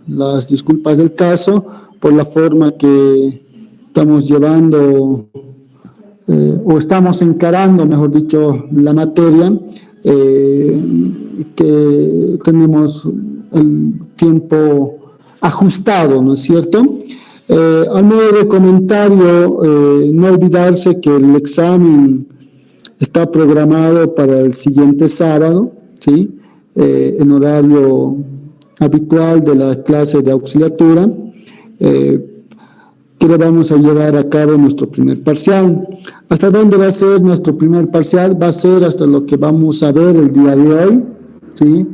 las disculpas del caso por la forma que estamos llevando o estamos encarando, mejor dicho, la materia, que tenemos el tiempo ajustado, ¿no es cierto? Al modo de comentario, no olvidarse que el examen está programado para el siguiente sábado, ¿sí? En horario habitual de la clase de auxiliatura, que le vamos a llevar a cabo nuestro primer parcial. ¿Hasta dónde va a ser nuestro primer parcial? Va a ser hasta lo que vamos a ver el día de hoy, ¿sí?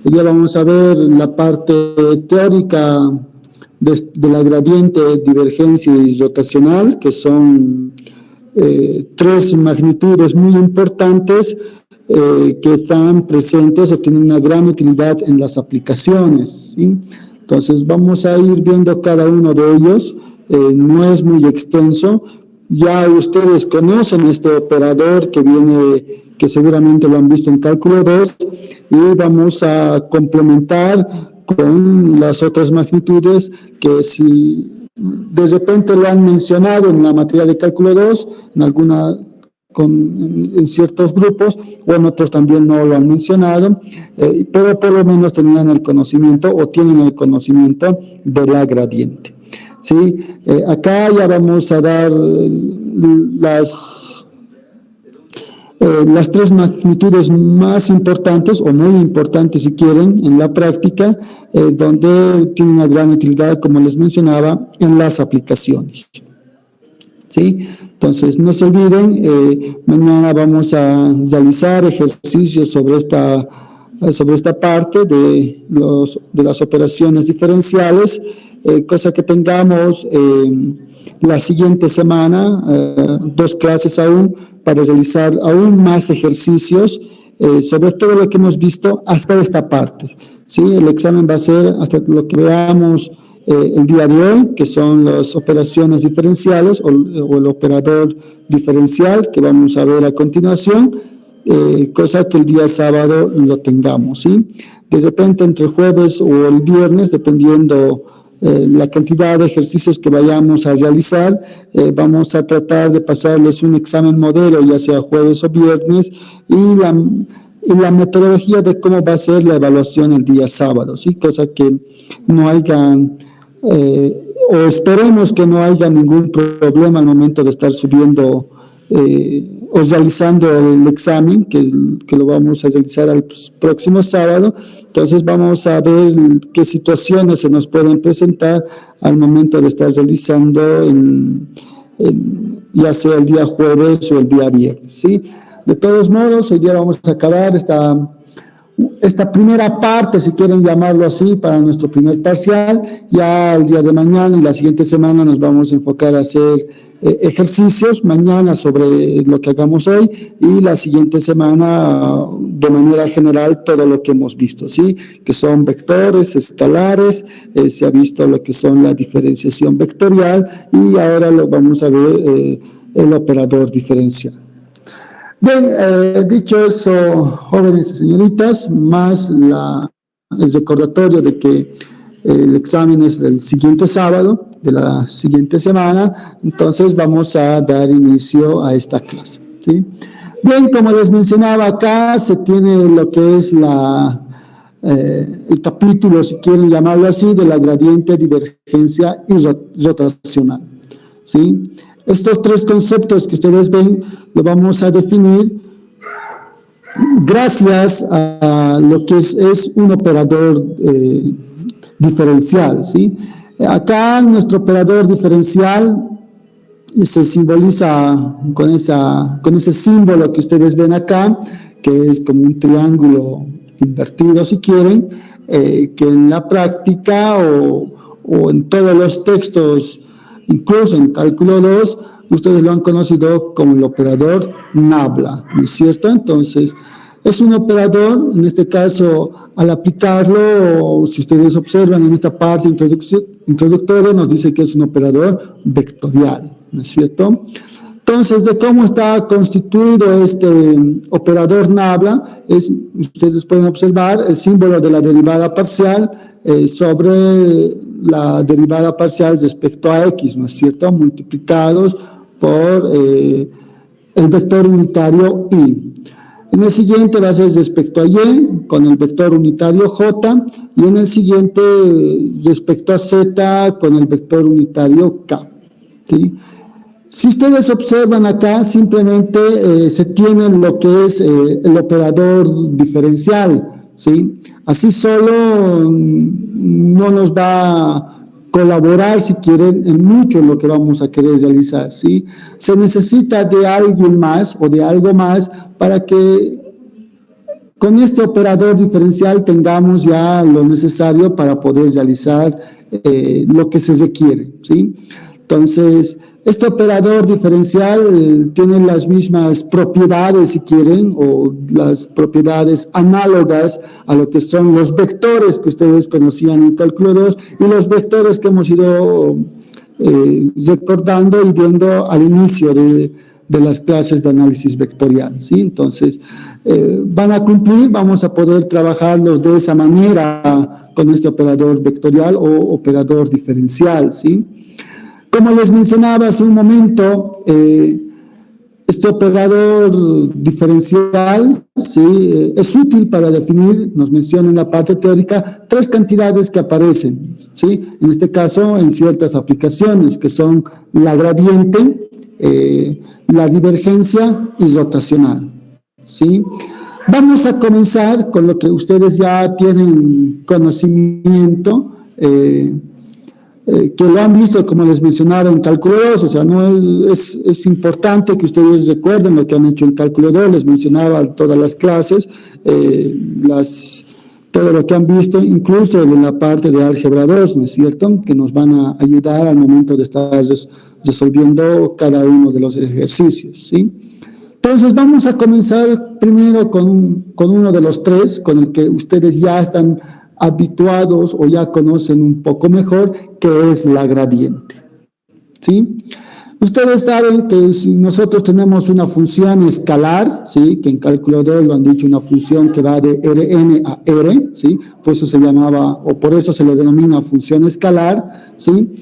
Ya vamos a ver la parte teórica de la gradiente, divergencia y rotacional, que son tres magnitudes muy importantes que están presentes o tienen una gran utilidad en las aplicaciones, ¿sí? Entonces vamos a ir viendo cada uno de ellos, no es muy extenso. Ya ustedes conocen este operador que viene, que seguramente lo han visto en cálculo 2, y vamos a complementar con las otras magnitudes que si de repente lo han mencionado en la materia de cálculo 2, en ciertos grupos, o en otros también no lo han mencionado, pero por lo menos tenían el conocimiento o tienen el conocimiento de la gradiente. ¿Sí? Acá ya vamos a dar las tres magnitudes más importantes o muy importantes si quieren en la práctica, donde tienen una gran utilidad, como les mencionaba, en las aplicaciones. ¿Sí? Entonces no se olviden, mañana vamos a realizar ejercicios sobre esta parte de las operaciones diferenciales, cosa que tengamos la siguiente semana, 2 clases aún, para realizar aún más ejercicios sobre todo lo que hemos visto hasta esta parte. ¿Sí? El examen va a ser hasta lo que veamos el día de hoy, que son las operaciones diferenciales o el operador diferencial que vamos a ver a continuación, cosa que el día sábado lo tengamos, ¿sí? De repente entre el jueves o el viernes, dependiendo la cantidad de ejercicios que vayamos a realizar, vamos a tratar de pasarles un examen modelo, ya sea jueves o viernes, y la metodología de cómo va a ser la evaluación el día sábado, ¿sí? Cosa que no hayan, o esperemos que no haya ningún problema al momento de estar subiendo o realizando el examen, que lo vamos a realizar el próximo sábado. Entonces vamos a ver qué situaciones se nos pueden presentar al momento de estar realizando ya sea el día jueves o el día viernes, ¿sí? De todos modos, hoy día vamos a acabar esta primera parte, si quieren llamarlo así, para nuestro primer parcial. Ya el día de mañana y la siguiente semana nos vamos a enfocar a hacer ejercicios, mañana sobre lo que hagamos hoy, y la siguiente semana de manera general todo lo que hemos visto, ¿sí? Que son vectores, escalares, se ha visto lo que son la diferenciación vectorial, y ahora lo vamos a ver el operador diferencial. Bien, dicho eso, jóvenes y señoritas, más el recordatorio de que el examen es el siguiente sábado de la siguiente semana, entonces vamos a dar inicio a esta clase, ¿sí? Bien, como les mencionaba, acá se tiene lo que es el capítulo, si quieren llamarlo así, de la gradiente, divergencia y rotacional, ¿sí? Estos 3 conceptos que ustedes ven lo vamos a definir gracias a lo que es un operador diferencial, ¿sí? Acá nuestro operador diferencial se simboliza con ese símbolo que ustedes ven acá, que es como un triángulo invertido, si quieren, que en la práctica o en todos los textos, incluso en cálculo 2, ustedes lo han conocido como el operador nabla, ¿no es cierto? Entonces, es un operador, en este caso, al aplicarlo, si ustedes observan en esta parte introductoria, nos dice que es un operador vectorial, ¿no es cierto? Entonces, de cómo está constituido este operador Nabla, ustedes pueden observar el símbolo de la derivada parcial sobre la derivada parcial respecto a X, ¿no es cierto? Multiplicados por el vector unitario Y. En el siguiente va a ser respecto a Y, con el vector unitario J, y en el siguiente respecto a Z, con el vector unitario K, ¿sí? Si ustedes observan acá, simplemente se tiene lo que es el operador diferencial, ¿sí? Así solo no nos va a colaborar, si quieren, en mucho lo que vamos a querer realizar, ¿sí? Se necesita de alguien más o de algo más para que con este operador diferencial tengamos ya lo necesario para poder realizar lo que se requiere, ¿sí? Entonces, este operador diferencial tiene las mismas propiedades, si quieren, o las propiedades análogas a lo que son los vectores que ustedes conocían en cálculo 2 y los vectores que hemos ido recordando y viendo al inicio de las clases de análisis vectorial, ¿sí? Entonces, van a cumplir, vamos a poder trabajarlos de esa manera con este operador vectorial o operador diferencial, ¿sí? Como les mencionaba hace un momento, este operador diferencial, ¿sí? Es útil para definir, nos menciona en la parte teórica, tres cantidades que aparecen, ¿sí? En este caso, en ciertas aplicaciones, que son la gradiente, la divergencia y rotacional, ¿sí? Vamos a comenzar con lo que ustedes ya tienen conocimiento, que lo han visto, como les mencionaba, en cálculo 2, o sea, no es importante que ustedes recuerden lo que han hecho en cálculo 2, les mencionaba todas las clases, todo lo que han visto, incluso en la parte de álgebra 2, ¿no es cierto?, que nos van a ayudar al momento de estar resolviendo cada uno de los ejercicios, ¿sí? Entonces, vamos a comenzar primero con uno de los tres, con el que ustedes ya están habituados o ya conocen un poco mejor, que es la gradiente, ¿sí? Ustedes saben que si nosotros tenemos una función escalar, ¿sí? Que en cálculo 2 lo han dicho, una función que va de Rn a R, ¿sí? Por eso se llamaba, o por eso se le denomina función escalar, ¿sí?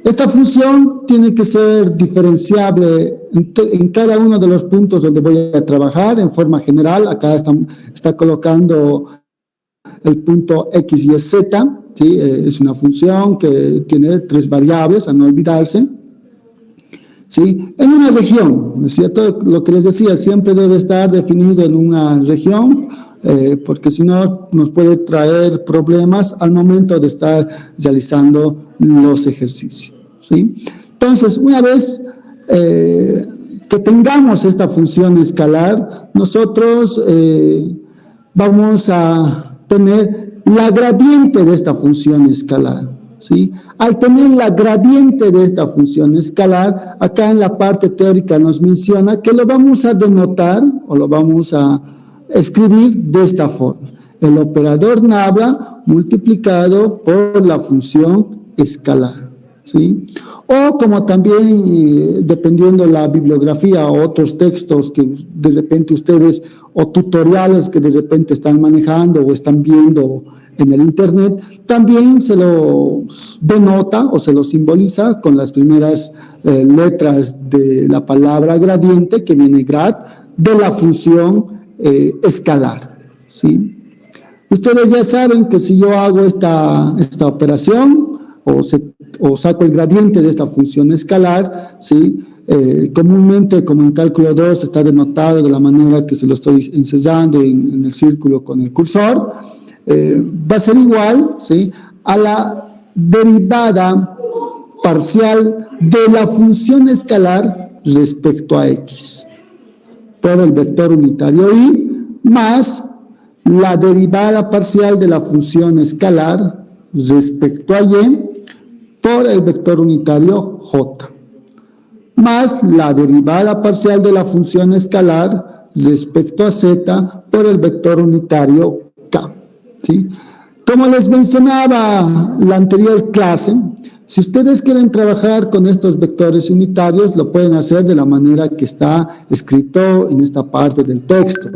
Esta función tiene que ser diferenciable en cada uno de los puntos donde voy a trabajar en forma general. Acá está colocando el punto X y Z, ¿sí? Es una función que tiene tres variables, a no olvidarse, ¿sí? En una región, ¿no es cierto? Lo que les decía, siempre debe estar definido en una región, porque si no nos puede traer problemas al momento de estar realizando los ejercicios, ¿sí? Entonces, una vez que tengamos esta función escalar, nosotros vamos a tener la gradiente de esta función escalar, ¿sí? Al tener la gradiente de esta función escalar, acá en la parte teórica nos menciona que lo vamos a denotar o lo vamos a escribir de esta forma: el operador Nabla multiplicado por la función escalar, ¿sí? O como también, dependiendo la bibliografía o otros textos que de repente ustedes, o tutoriales que de repente están manejando o están viendo en el internet, también se lo denota o se lo simboliza con las primeras letras de la palabra gradiente, que viene grad, de la función escalar, ¿sí? Ustedes ya saben que si yo hago esta operación o saco el gradiente de esta función escalar, ¿sí? Comúnmente, como en cálculo 2 está denotado de la manera que se lo estoy enseñando en el círculo con el cursor, va a ser igual, ¿sí?, a la derivada parcial de la función escalar respecto a X por el vector unitario Y más la derivada parcial de la función escalar respecto a Y por el vector unitario J, más la derivada parcial de la función escalar respecto a Z por el vector unitario K, ¿sí? Como les mencionaba la anterior clase, Si ustedes quieren trabajar con estos vectores unitarios, lo pueden hacer de la manera que está escrito en esta parte del texto.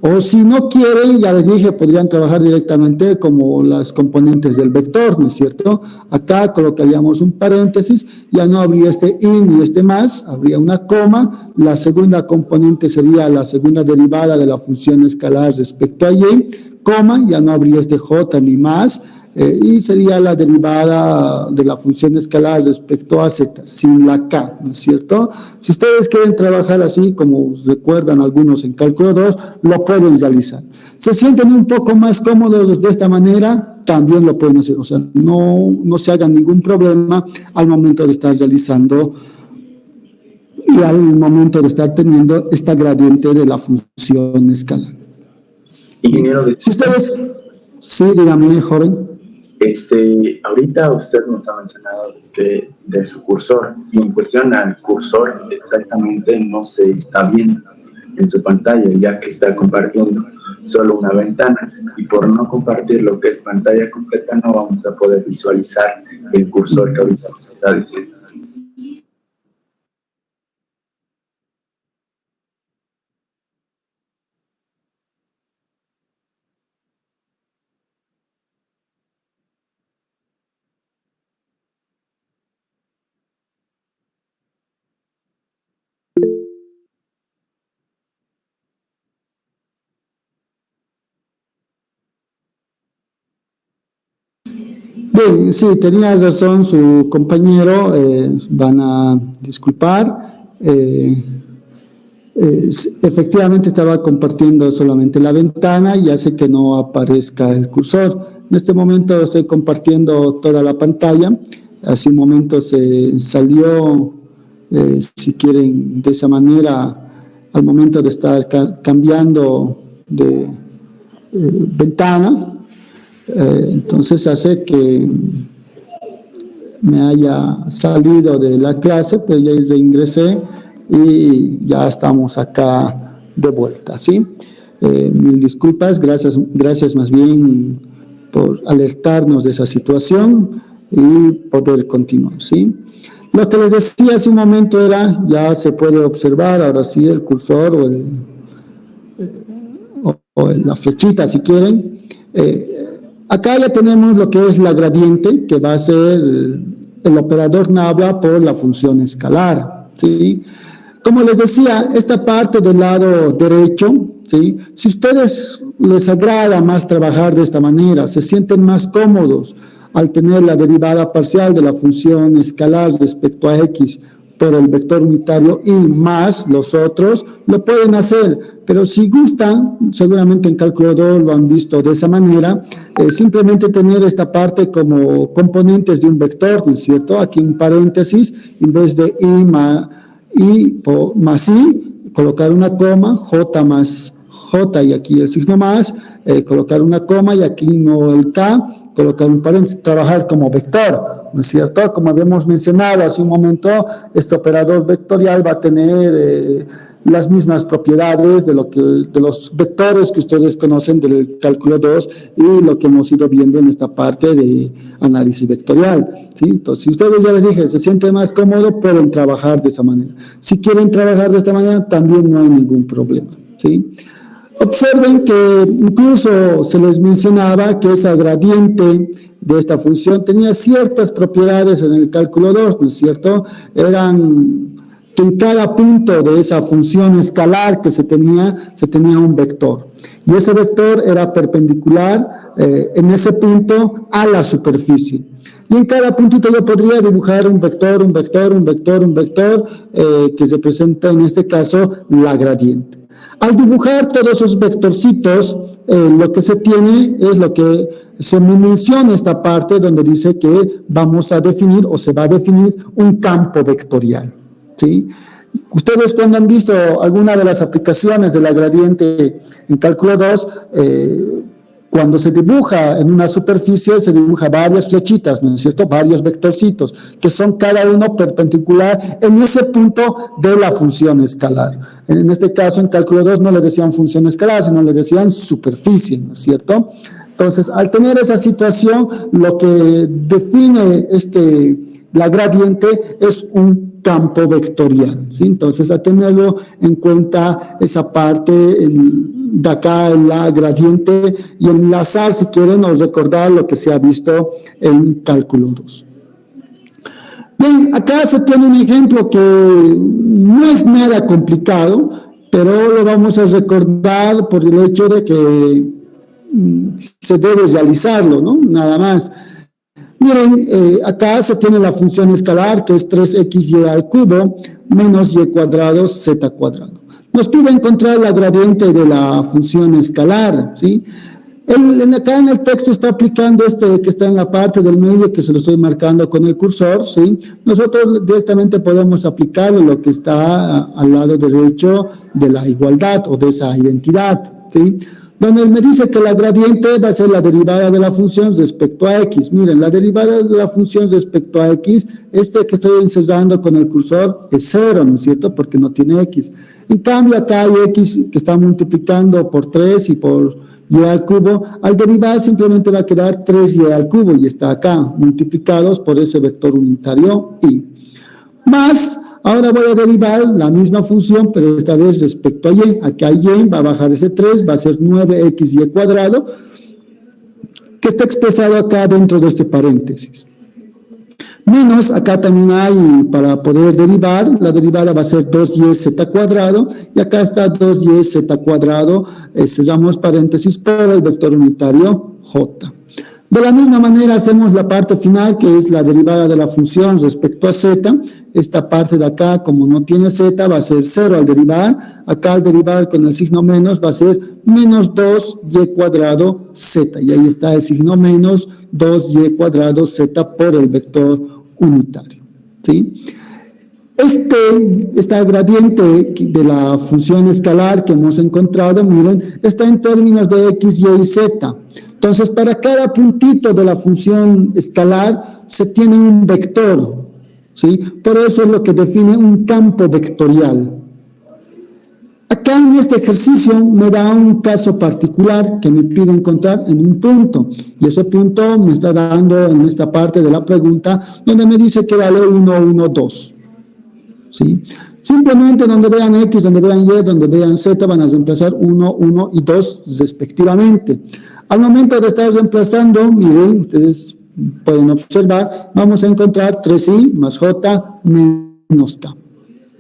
O si no quieren, ya les dije, podrían trabajar directamente como las componentes del vector, ¿no es cierto? Acá colocaríamos un paréntesis, ya no habría este in y este más, habría una coma, la segunda componente sería la segunda derivada de la función escalar respecto a y, coma, ya no habría este j ni más, y sería la derivada de la función escalar respecto a z, sin la k, ¿no es cierto? Si ustedes quieren trabajar así, como recuerdan algunos en cálculo 2, lo pueden realizar. ¿Se sienten un poco más cómodos de esta manera? También lo pueden hacer, o sea, no se hagan ningún problema al momento de estar realizando y al momento de estar teniendo esta gradiente de la función escalar. Ingeniero, si ustedes, sí, dígame, joven. Ahorita usted nos ha mencionado que de su cursor, y en cuestión al cursor exactamente no se está viendo en su pantalla, ya que está compartiendo solo una ventana, y por no compartir lo que es pantalla completa no vamos a poder visualizar el cursor que ahorita nos está diciendo. Bien, sí, tenía razón su compañero, van a disculpar. Efectivamente estaba compartiendo solamente la ventana y hace que no aparezca el cursor. En este momento estoy compartiendo toda la pantalla. Hace un momento se salió, si quieren, de esa manera, al momento de estar cambiando de ventana. Entonces hace que me haya salido de la clase, pero ya ingresé y ya estamos acá de vuelta, ¿sí? Mil disculpas, gracias más bien por alertarnos de esa situación y poder continuar, ¿sí? Lo que les decía hace un momento era, ya se puede observar ahora sí el cursor o la flechita si quieren. Acá ya tenemos lo que es la gradiente, que va a ser el operador nabla por la función escalar, ¿sí? Como les decía, esta parte del lado derecho, ¿sí? Si a ustedes les agrada más trabajar de esta manera, se sienten más cómodos al tener la derivada parcial de la función escalar respecto a x por el vector unitario y más los otros, lo pueden hacer, pero si gustan, seguramente en cálculo 2 lo han visto de esa manera, simplemente tener esta parte como componentes de un vector, ¿no es cierto? Aquí un paréntesis, en vez de i más i, colocar una coma, j más j y aquí el signo más, colocar una coma y aquí no el k, colocar un paréntesis, trabajar como vector, ¿no es cierto? Como habíamos mencionado hace un momento, este operador vectorial va a tener las mismas propiedades de los vectores que ustedes conocen del cálculo 2 y lo que hemos ido viendo en esta parte de análisis vectorial, ¿sí? Entonces, si ustedes, ya les dije, se sienten más cómodos, pueden trabajar de esa manera. Si quieren trabajar de esta manera, también no hay ningún problema, ¿sí? Observen que incluso se les mencionaba que esa gradiente de esta función tenía ciertas propiedades en el cálculo 2, ¿no es cierto? Eran que en cada punto de esa función escalar que se tenía un vector. Y ese vector era perpendicular en ese punto a la superficie. Y en cada puntito yo podría dibujar un vector que representa en este caso la gradiente. Al dibujar todos esos vectorcitos, lo que se tiene es lo que se menciona esta parte donde dice que vamos a definir o se va a definir un campo vectorial, ¿sí? Ustedes cuando han visto alguna de las aplicaciones de la gradiente en cálculo 2, cuando se dibuja en una superficie, se dibuja varias flechitas, ¿no es cierto? Varios vectorcitos, que son cada uno perpendicular en ese punto de la función escalar. En este caso, en cálculo 2 no le decían función escalar, sino le decían superficie, ¿no es cierto? Entonces, al tener esa situación, lo que define la gradiente es un campo vectorial, ¿sí? Entonces, a tenerlo en cuenta esa parte de acá en la gradiente y enlazar, si quieren, o recordar lo que se ha visto en cálculo 2. Bien, acá se tiene un ejemplo que no es nada complicado, pero lo vamos a recordar por el hecho de que se debe realizarlo, ¿no? Nada más. Miren, acá se tiene la función escalar, que es 3xy al cubo menos y cuadrado z cuadrado. Nos pide encontrar la gradiente de la función escalar, ¿sí? Acá en el texto está aplicando que está en la parte del medio, que se lo estoy marcando con el cursor, ¿sí? Nosotros directamente podemos aplicarlo lo que está al lado derecho de la igualdad o de esa identidad, ¿sí? Donde él me dice que la gradiente va a ser la derivada de la función respecto a x. Miren, la derivada de la función respecto a x, que estoy insertando con el cursor es 0, ¿no es cierto? Porque no tiene x. En cambio, acá hay x que está multiplicando por 3 y por y al cubo. Al derivar simplemente va a quedar 3y al cubo y está acá, multiplicados por ese vector unitario y. Más, ahora voy a derivar la misma función, pero esta vez respecto a y. Acá y va a bajar ese 3, va a ser 9xy cuadrado, que está expresado acá dentro de este paréntesis. Menos, acá también hay, para poder derivar, la derivada va a ser 2y cuadrado, y acá está 2y cuadrado, cerramos paréntesis por el vector unitario j. De la misma manera hacemos la parte final, que es la derivada de la función respecto a z. Esta parte de acá, como no tiene z, va a ser 0 al derivar. Acá al derivar con el signo menos va a ser menos 2y cuadrado z. Y ahí está el signo menos 2y cuadrado z por el vector unitario, ¿sí? Esta gradiente de la función escalar que hemos encontrado, miren, está en términos de x, y y z. Entonces, para cada puntito de la función escalar se tiene un vector, ¿sí? Por eso es lo que define un campo vectorial. Acá en este ejercicio me da un caso particular que me pide encontrar en un punto. Y ese punto me está dando en esta parte de la pregunta donde me dice que vale 1, 1, 2. ¿Sí? Simplemente donde vean x, donde vean y, donde vean z, van a reemplazar 1, 1 y 2 respectivamente. Al momento de estar reemplazando, miren, ustedes pueden observar, vamos a encontrar 3i más j menos k.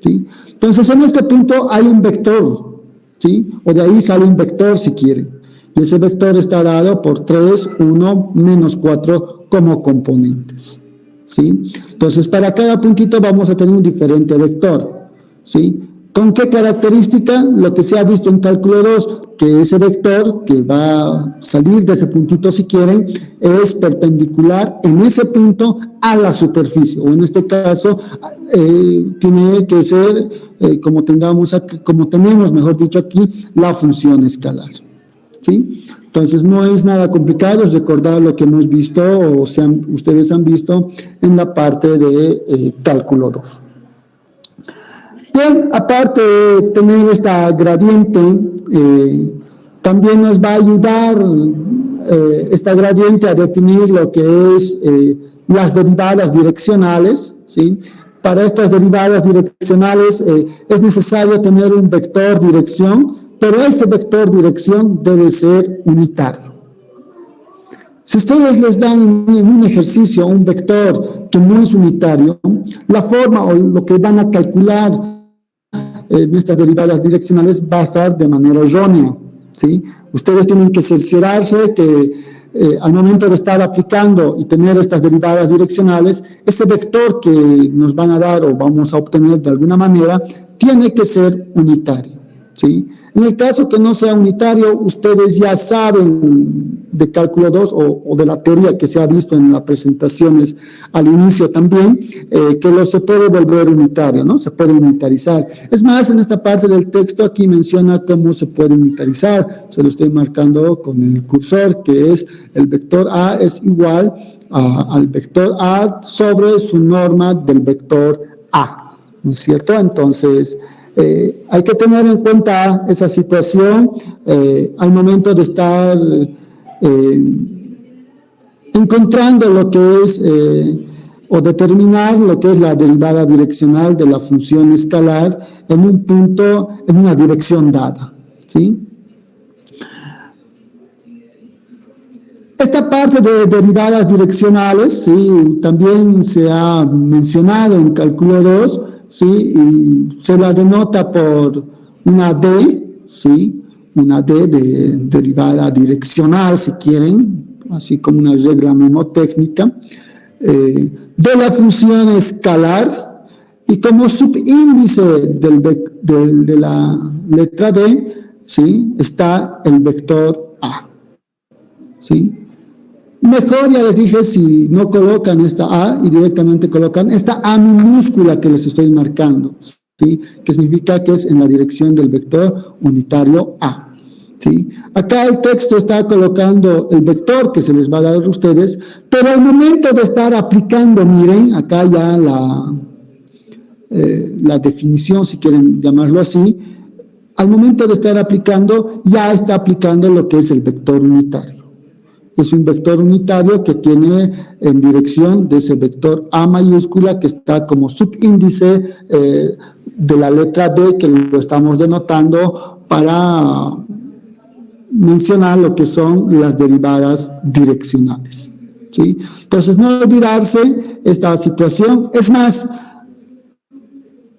¿Sí? Entonces, en este punto hay un vector, ¿sí? O de ahí sale un vector si quieren. Y ese vector está dado por 3, 1, menos 4 como componentes. ¿Sí? Entonces, para cada puntito vamos a tener un diferente vector, ¿sí? ¿Con qué característica? Lo que se ha visto en cálculo 2, que ese vector que va a salir de ese puntito, si quieren, es perpendicular en ese punto a la superficie, o en este caso, tiene que ser, como tenemos, mejor dicho aquí, la función escalar, ¿sí? Entonces, no es nada complicado, es recordar lo que hemos visto, o ustedes han visto en la parte de cálculo 2. Bien, aparte de tener esta gradiente, también nos va a ayudar esta gradiente a definir lo que es las derivadas direccionales, ¿sí? Para estas derivadas direccionales es necesario tener un vector dirección, pero ese vector dirección debe ser unitario. Si ustedes les dan en un ejercicio un vector que no es unitario, la forma o lo que van a calcular en estas derivadas direccionales va a estar de manera errónea, ¿sí? Ustedes tienen que cerciorarse que al momento de estar aplicando y tener estas derivadas direccionales, ese vector que nos van a dar o vamos a obtener de alguna manera, tiene que ser unitario, ¿sí? En el caso que no sea unitario, ustedes ya saben de cálculo 2 o de la teoría que se ha visto en las presentaciones al inicio también, que se puede volver unitario, ¿no? Se puede unitarizar. Es más, en esta parte del texto aquí menciona cómo se puede unitarizar. Se lo estoy marcando con el cursor, que es el vector A es igual al vector A sobre su norma del vector A, ¿no es cierto? Entonces, hay que tener en cuenta esa situación al momento de estar encontrando lo que es, o determinar lo que es la derivada direccional de la función escalar en un punto, en una dirección dada, ¿sí? Esta parte de derivadas direccionales, sí, también se ha mencionado en cálculo 2, sí, y se la denota por una D, sí, una D de derivada direccional, si quieren, así como una regla mnemotécnica, de la función escalar, y como subíndice de la letra D, sí, está el vector A, sí. Mejor, ya les dije, si no colocan esta A y directamente colocan esta A minúscula que les estoy marcando, ¿sí? Que significa que es en la dirección del vector unitario A, ¿sí? Acá el texto está colocando el vector que se les va a dar a ustedes, pero al momento de estar aplicando, miren, acá ya la definición, si quieren llamarlo así, al momento de estar aplicando, ya está aplicando lo que es el vector unitario. Es un vector unitario que tiene en dirección de ese vector A mayúscula que está como subíndice de la letra D, que lo estamos denotando para mencionar lo que son las derivadas direccionales, ¿sí? Entonces, no olvidarse esta situación. Es más,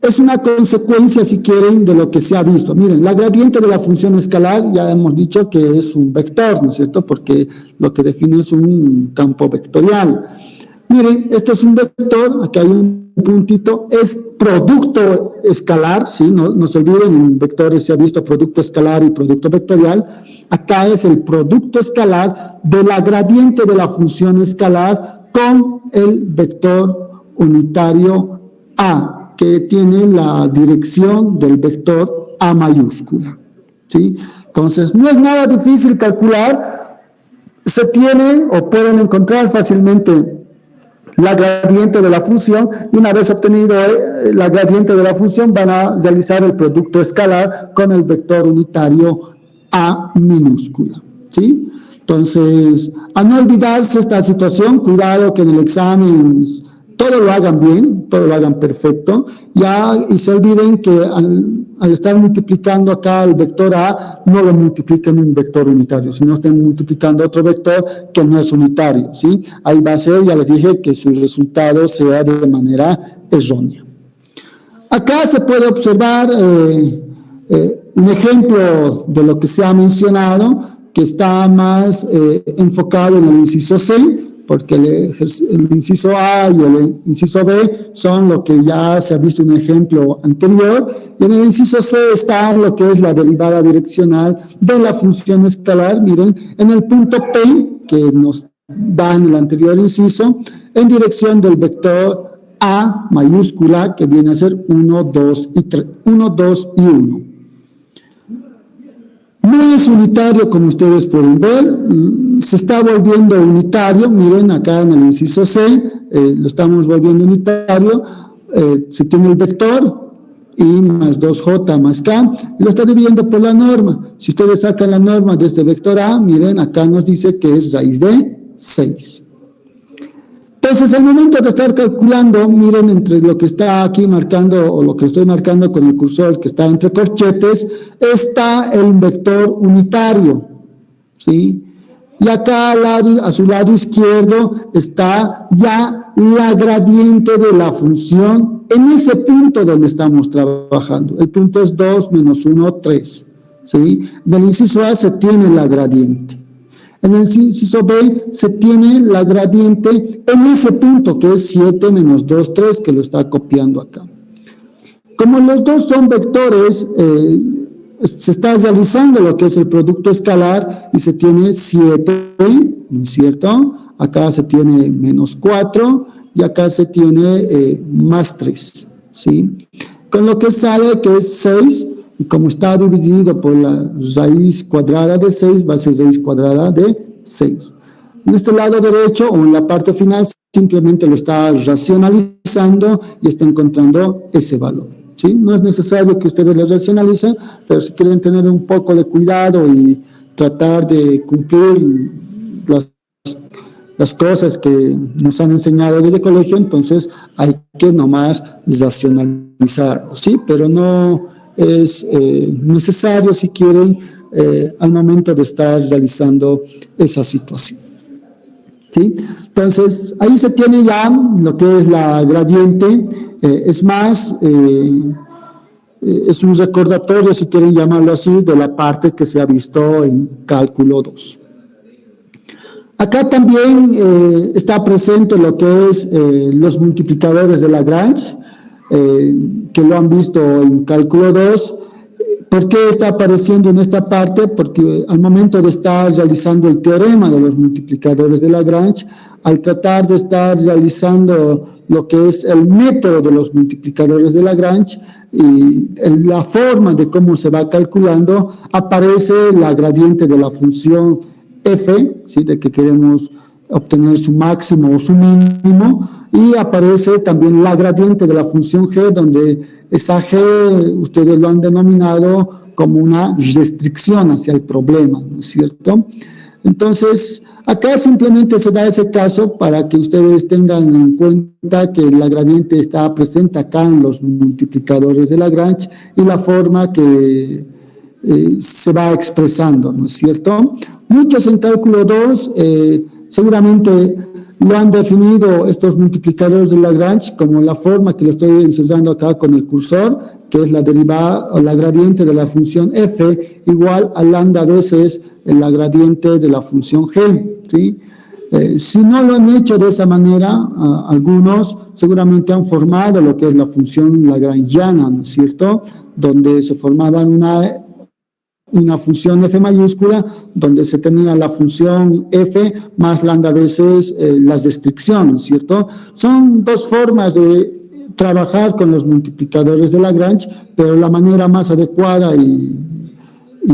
es una consecuencia, si quieren, de lo que se ha visto. Miren, la gradiente de la función escalar, ya hemos dicho que es un vector, ¿no es cierto? Porque lo que define es un campo vectorial. Miren, esto es un vector, aquí hay un puntito, es producto escalar, ¿sí? No se olviden, en vectores se ha visto producto escalar y producto vectorial. Acá es el producto escalar de la gradiente de la función escalar con el vector unitario A, que tiene la dirección del vector A mayúscula, ¿sí? Entonces, no es nada difícil calcular, se tiene o pueden encontrar fácilmente la gradiente de la función, y una vez obtenido la gradiente de la función van a realizar el producto escalar con el vector unitario A minúscula, ¿sí? Entonces, a no olvidarse esta situación, cuidado que en el examen todo lo hagan bien, todo lo hagan perfecto, ya, y se olviden que al estar multiplicando acá el vector A, no lo multipliquen un vector unitario, sino estén multiplicando otro vector que no es unitario, ¿sí? Ahí va a ser, ya les dije, que su resultado sea de manera errónea. Acá se puede observar un ejemplo de lo que se ha mencionado, que está más enfocado en el inciso C, porque el inciso A y el inciso B son lo que ya se ha visto un ejemplo anterior, y en el inciso C está lo que es la derivada direccional de la función escalar, miren, en el punto P, que nos da en el anterior inciso, en dirección del vector A mayúscula, que viene a ser 1, 2 y 3, 1, 2 y 1. No es unitario, como ustedes pueden ver, se está volviendo unitario, miren acá en el inciso C, lo estamos volviendo unitario, se tiene el vector I más 2J más K, y lo está dividiendo por la norma. Si ustedes sacan la norma de este vector A, miren, acá nos dice que es raíz de 6. Entonces, al momento de estar calculando, miren, entre lo que está aquí marcando, o lo que estoy marcando con el cursor, que está entre corchetes, está el vector unitario, ¿sí? Y acá a su lado izquierdo está ya la gradiente de la función en ese punto donde estamos trabajando. El punto es 2 menos 1, 3, ¿sí? Del inciso A se tiene la gradiente. En el inciso B se tiene la gradiente en ese punto, que es 7 menos 2, 3, que lo está copiando acá. Como los dos son vectores, se está realizando lo que es el producto escalar y se tiene 7, ¿no es cierto? Acá se tiene menos 4 y acá se tiene más 3, ¿sí? Con lo que sale que es 6. Y como está dividido por la raíz cuadrada de 6, va a ser raíz cuadrada de 6. En este lado derecho o en la parte final simplemente lo está racionalizando y está encontrando ese valor, ¿sí? No es necesario que ustedes lo racionalicen, pero si quieren tener un poco de cuidado y tratar de cumplir las cosas que nos han enseñado desde el colegio, entonces hay que nomás racionalizarlo, ¿sí? Pero no es necesario, si quieren, al momento de estar realizando esa situación, ¿sí? Entonces, ahí se tiene ya lo que es la gradiente, es más, es un recordatorio, si quieren llamarlo así, de la parte que se ha visto en cálculo 2. Acá también está presente lo que es los multiplicadores de Lagrange, que lo han visto en cálculo 2. ¿Por qué está apareciendo en esta parte? Porque al momento de estar realizando el teorema de los multiplicadores de Lagrange, al tratar de estar realizando lo que es el método de los multiplicadores de Lagrange y la forma de cómo se va calculando, aparece la gradiente de la función f, ¿sí? De que queremos obtener su máximo o su mínimo, y aparece también la gradiente de la función g, donde esa g ustedes lo han denominado como una restricción hacia el problema, ¿no es cierto? Entonces, acá simplemente se da ese caso para que ustedes tengan en cuenta que la gradiente está presente acá en los multiplicadores de Lagrange y la forma que se va expresando, ¿no es cierto? Muchos en cálculo 2 seguramente lo han definido estos multiplicadores de Lagrange como la forma que lo estoy enseñando acá con el cursor, que es la derivada o la gradiente de la función f igual a lambda veces la gradiente de la función g, ¿sí? Si no lo han hecho de esa manera, algunos seguramente han formado lo que es la función lagrangiana, ¿no es cierto? Donde se formaban una función f mayúscula, donde se tenía la función f más lambda veces las restricciones, ¿cierto? Son dos formas de trabajar con los multiplicadores de Lagrange, pero la manera más adecuada y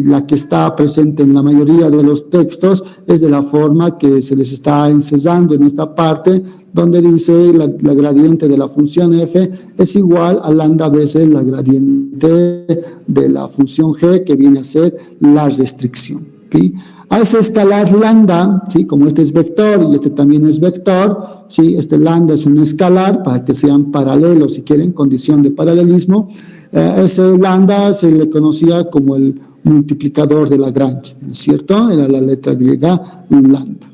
la que está presente en la mayoría de los textos es de la forma que se les está enseñando en esta parte, donde dice la gradiente de la función f es igual a lambda veces la gradiente de la función g, que viene a ser la restricción, ¿sí? A ese escalar lambda, ¿sí? Como este es vector y este también es vector, ¿sí? Este lambda es un escalar para que sean paralelos, si quieren, condición de paralelismo. Ese lambda se le conocía como el multiplicador de Lagrange, ¿no es cierto? Era la letra griega lambda.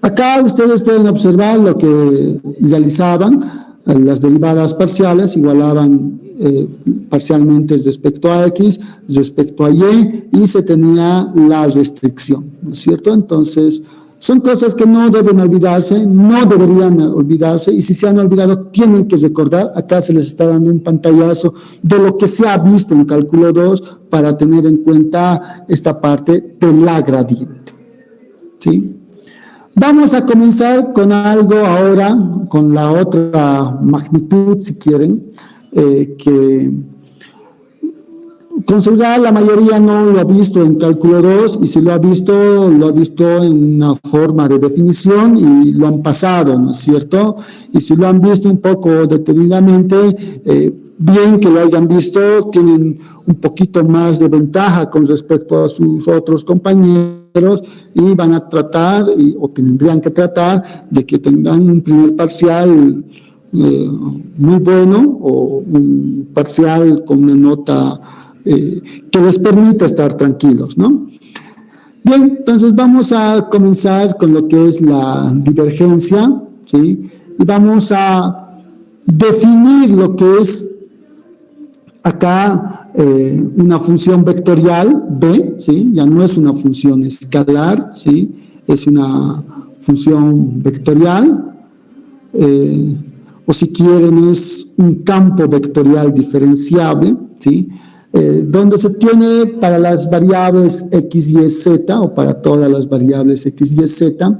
Acá ustedes pueden observar lo que realizaban. Las derivadas parciales igualaban parcialmente respecto a x, respecto a y se tenía la restricción, ¿no es cierto? Entonces, son cosas que no deben olvidarse, no deberían olvidarse, y si se han olvidado, tienen que recordar. Acá se les está dando un pantallazo de lo que se ha visto en cálculo 2 para tener en cuenta esta parte de la gradiente, ¿sí? Vamos a comenzar con algo ahora, con la otra magnitud, si quieren, que con seguridad la mayoría no lo ha visto en cálculo 2, y si lo ha visto en una forma de definición y lo han pasado, ¿no es cierto? Y si lo han visto un poco detenidamente, bien que lo hayan visto, tienen un poquito más de ventaja con respecto a sus otros compañeros y van a tratar, o tendrían que tratar, de que tengan un primer parcial muy bueno o un parcial con una nota que les permita estar tranquilos, ¿no? Bien, entonces vamos a comenzar con lo que es la divergencia, ¿sí? Y vamos a definir lo que es acá una función vectorial b, ¿sí? Ya no es una función escalar, ¿sí? Es una función vectorial, o si quieren es un campo vectorial diferenciable, ¿sí? Donde se tiene para las variables x, y, z, o para todas las variables x, y, z,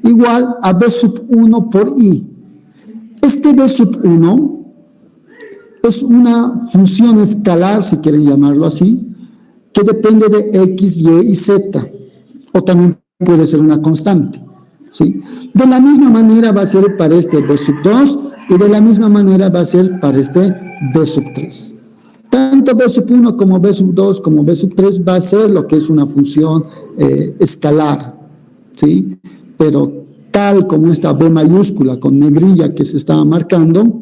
igual a b sub 1 por i. Este b sub 1 es una función escalar, si quieren llamarlo así, que depende de x, y y z, o también puede ser una constante, ¿sí? De la misma manera va a ser para este b sub 2 y de la misma manera va a ser para este b sub 3. Tanto b sub 1 como b sub 2 como b sub 3 va a ser lo que es una función escalar, ¿sí? Pero tal como esta B mayúscula con negrilla que se estaba marcando,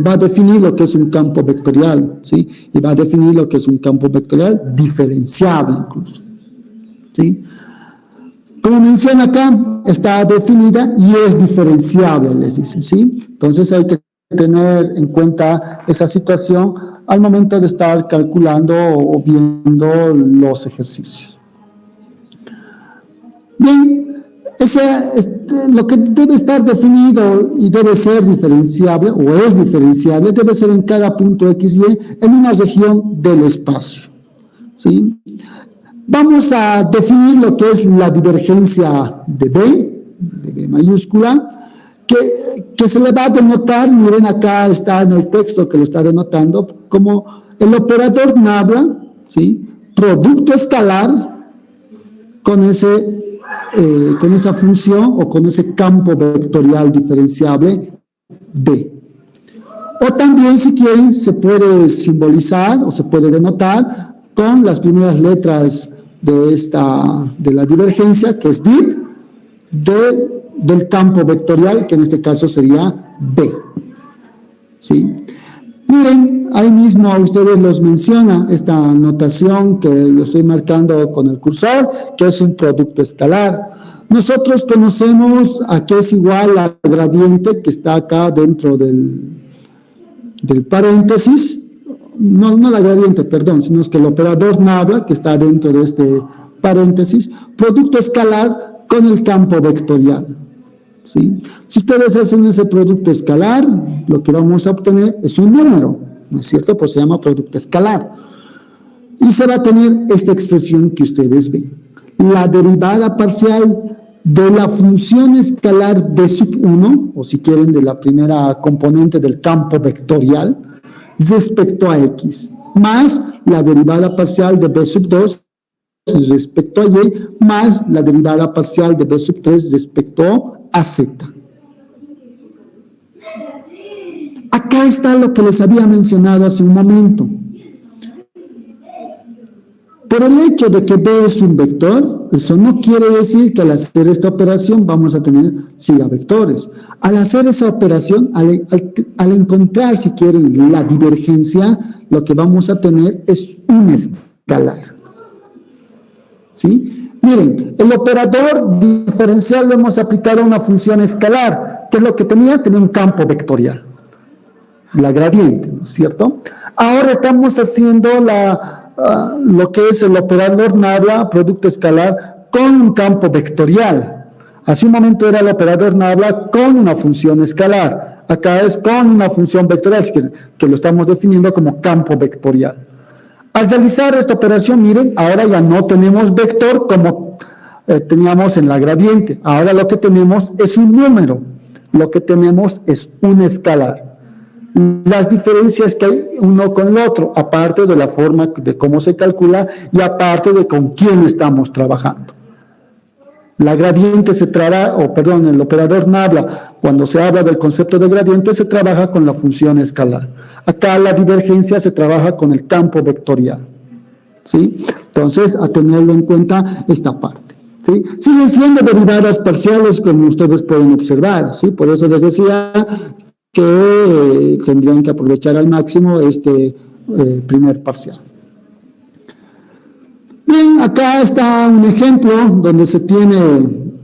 va a definir lo que es un campo vectorial, ¿sí? Y va a definir lo que es un campo vectorial diferenciable incluso, ¿sí? Como menciona acá, está definida y es diferenciable, les dice, ¿sí? Entonces hay que tener en cuenta esa situación al momento de estar calculando o viendo los ejercicios. Bien, lo que debe estar definido y debe ser diferenciable, o es diferenciable, debe ser en cada punto X, Y en una región del espacio, ¿sí? Vamos a definir lo que es la divergencia de B mayúscula, que se le va a denotar, miren acá está en el texto que lo está denotando, como el operador Nabla, ¿sí? Producto escalar con esa función o con ese campo vectorial diferenciable B. O también, si quieren, se puede simbolizar o se puede denotar con las primeras letras de la divergencia, que es div, del campo vectorial, que en este caso sería B. ¿Sí? Miren, ahí mismo a ustedes los menciona esta notación que lo estoy marcando con el cursor, que es un producto escalar. Nosotros conocemos a qué es igual a gradiente que está acá dentro del paréntesis, no la gradiente, perdón, sino es que el operador Nabla, que está dentro de este paréntesis, producto escalar con el campo vectorial, ¿sí? Si ustedes hacen ese producto escalar, lo que vamos a obtener es un número, ¿no es cierto? Pues se llama producto escalar. Y se va a tener esta expresión que ustedes ven. La derivada parcial de la función escalar B sub 1, o si quieren de la primera componente del campo vectorial, respecto a X, más la derivada parcial de B sub 2 respecto a Y, más la derivada parcial de B sub 3 respecto a Z. Acá está lo que les había mencionado hace un momento. Por el hecho de que B es un vector, eso no quiere decir que al hacer esta operación vamos a tener sigavectores. Al hacer esa operación, al encontrar, si quieren, la divergencia, lo que vamos a tener es un escalar. ¿Sí? Miren, el operador diferencial lo hemos aplicado a una función escalar. ¿Qué es lo que tenía? Tenía un campo vectorial, la gradiente, ¿no es cierto? Ahora estamos haciendo lo que es el operador Nabla, producto escalar, con un campo vectorial. Hace un momento era el operador Nabla con una función escalar. Acá es con una función vectorial, que lo estamos definiendo como campo vectorial. Al realizar esta operación, miren, ahora ya no tenemos vector como teníamos en la gradiente. Ahora lo que tenemos es un número. Lo que tenemos es un escalar. Las diferencias que hay uno con el otro, aparte de la forma de cómo se calcula y aparte de con quién estamos trabajando. La gradiente el operador Nabla, cuando se habla del concepto de gradiente, se trabaja con la función escalar. Acá la divergencia se trabaja con el campo vectorial, ¿sí? Entonces, a tenerlo en cuenta esta parte, ¿sí? Siguen siendo derivadas parciales, como ustedes pueden observar, ¿sí? Por eso les decía que tendrían que aprovechar al máximo este primer parcial. Bien, acá está un ejemplo donde se tiene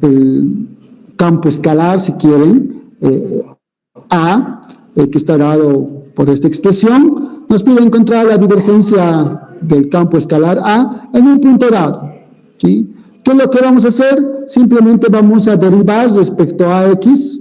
el campo escalar, si quieren, A, que está dado por esta expresión. Nos pide encontrar la divergencia del campo escalar A en un punto dado, ¿sí? ¿Qué es lo que vamos a hacer? Simplemente vamos a derivar respecto a X.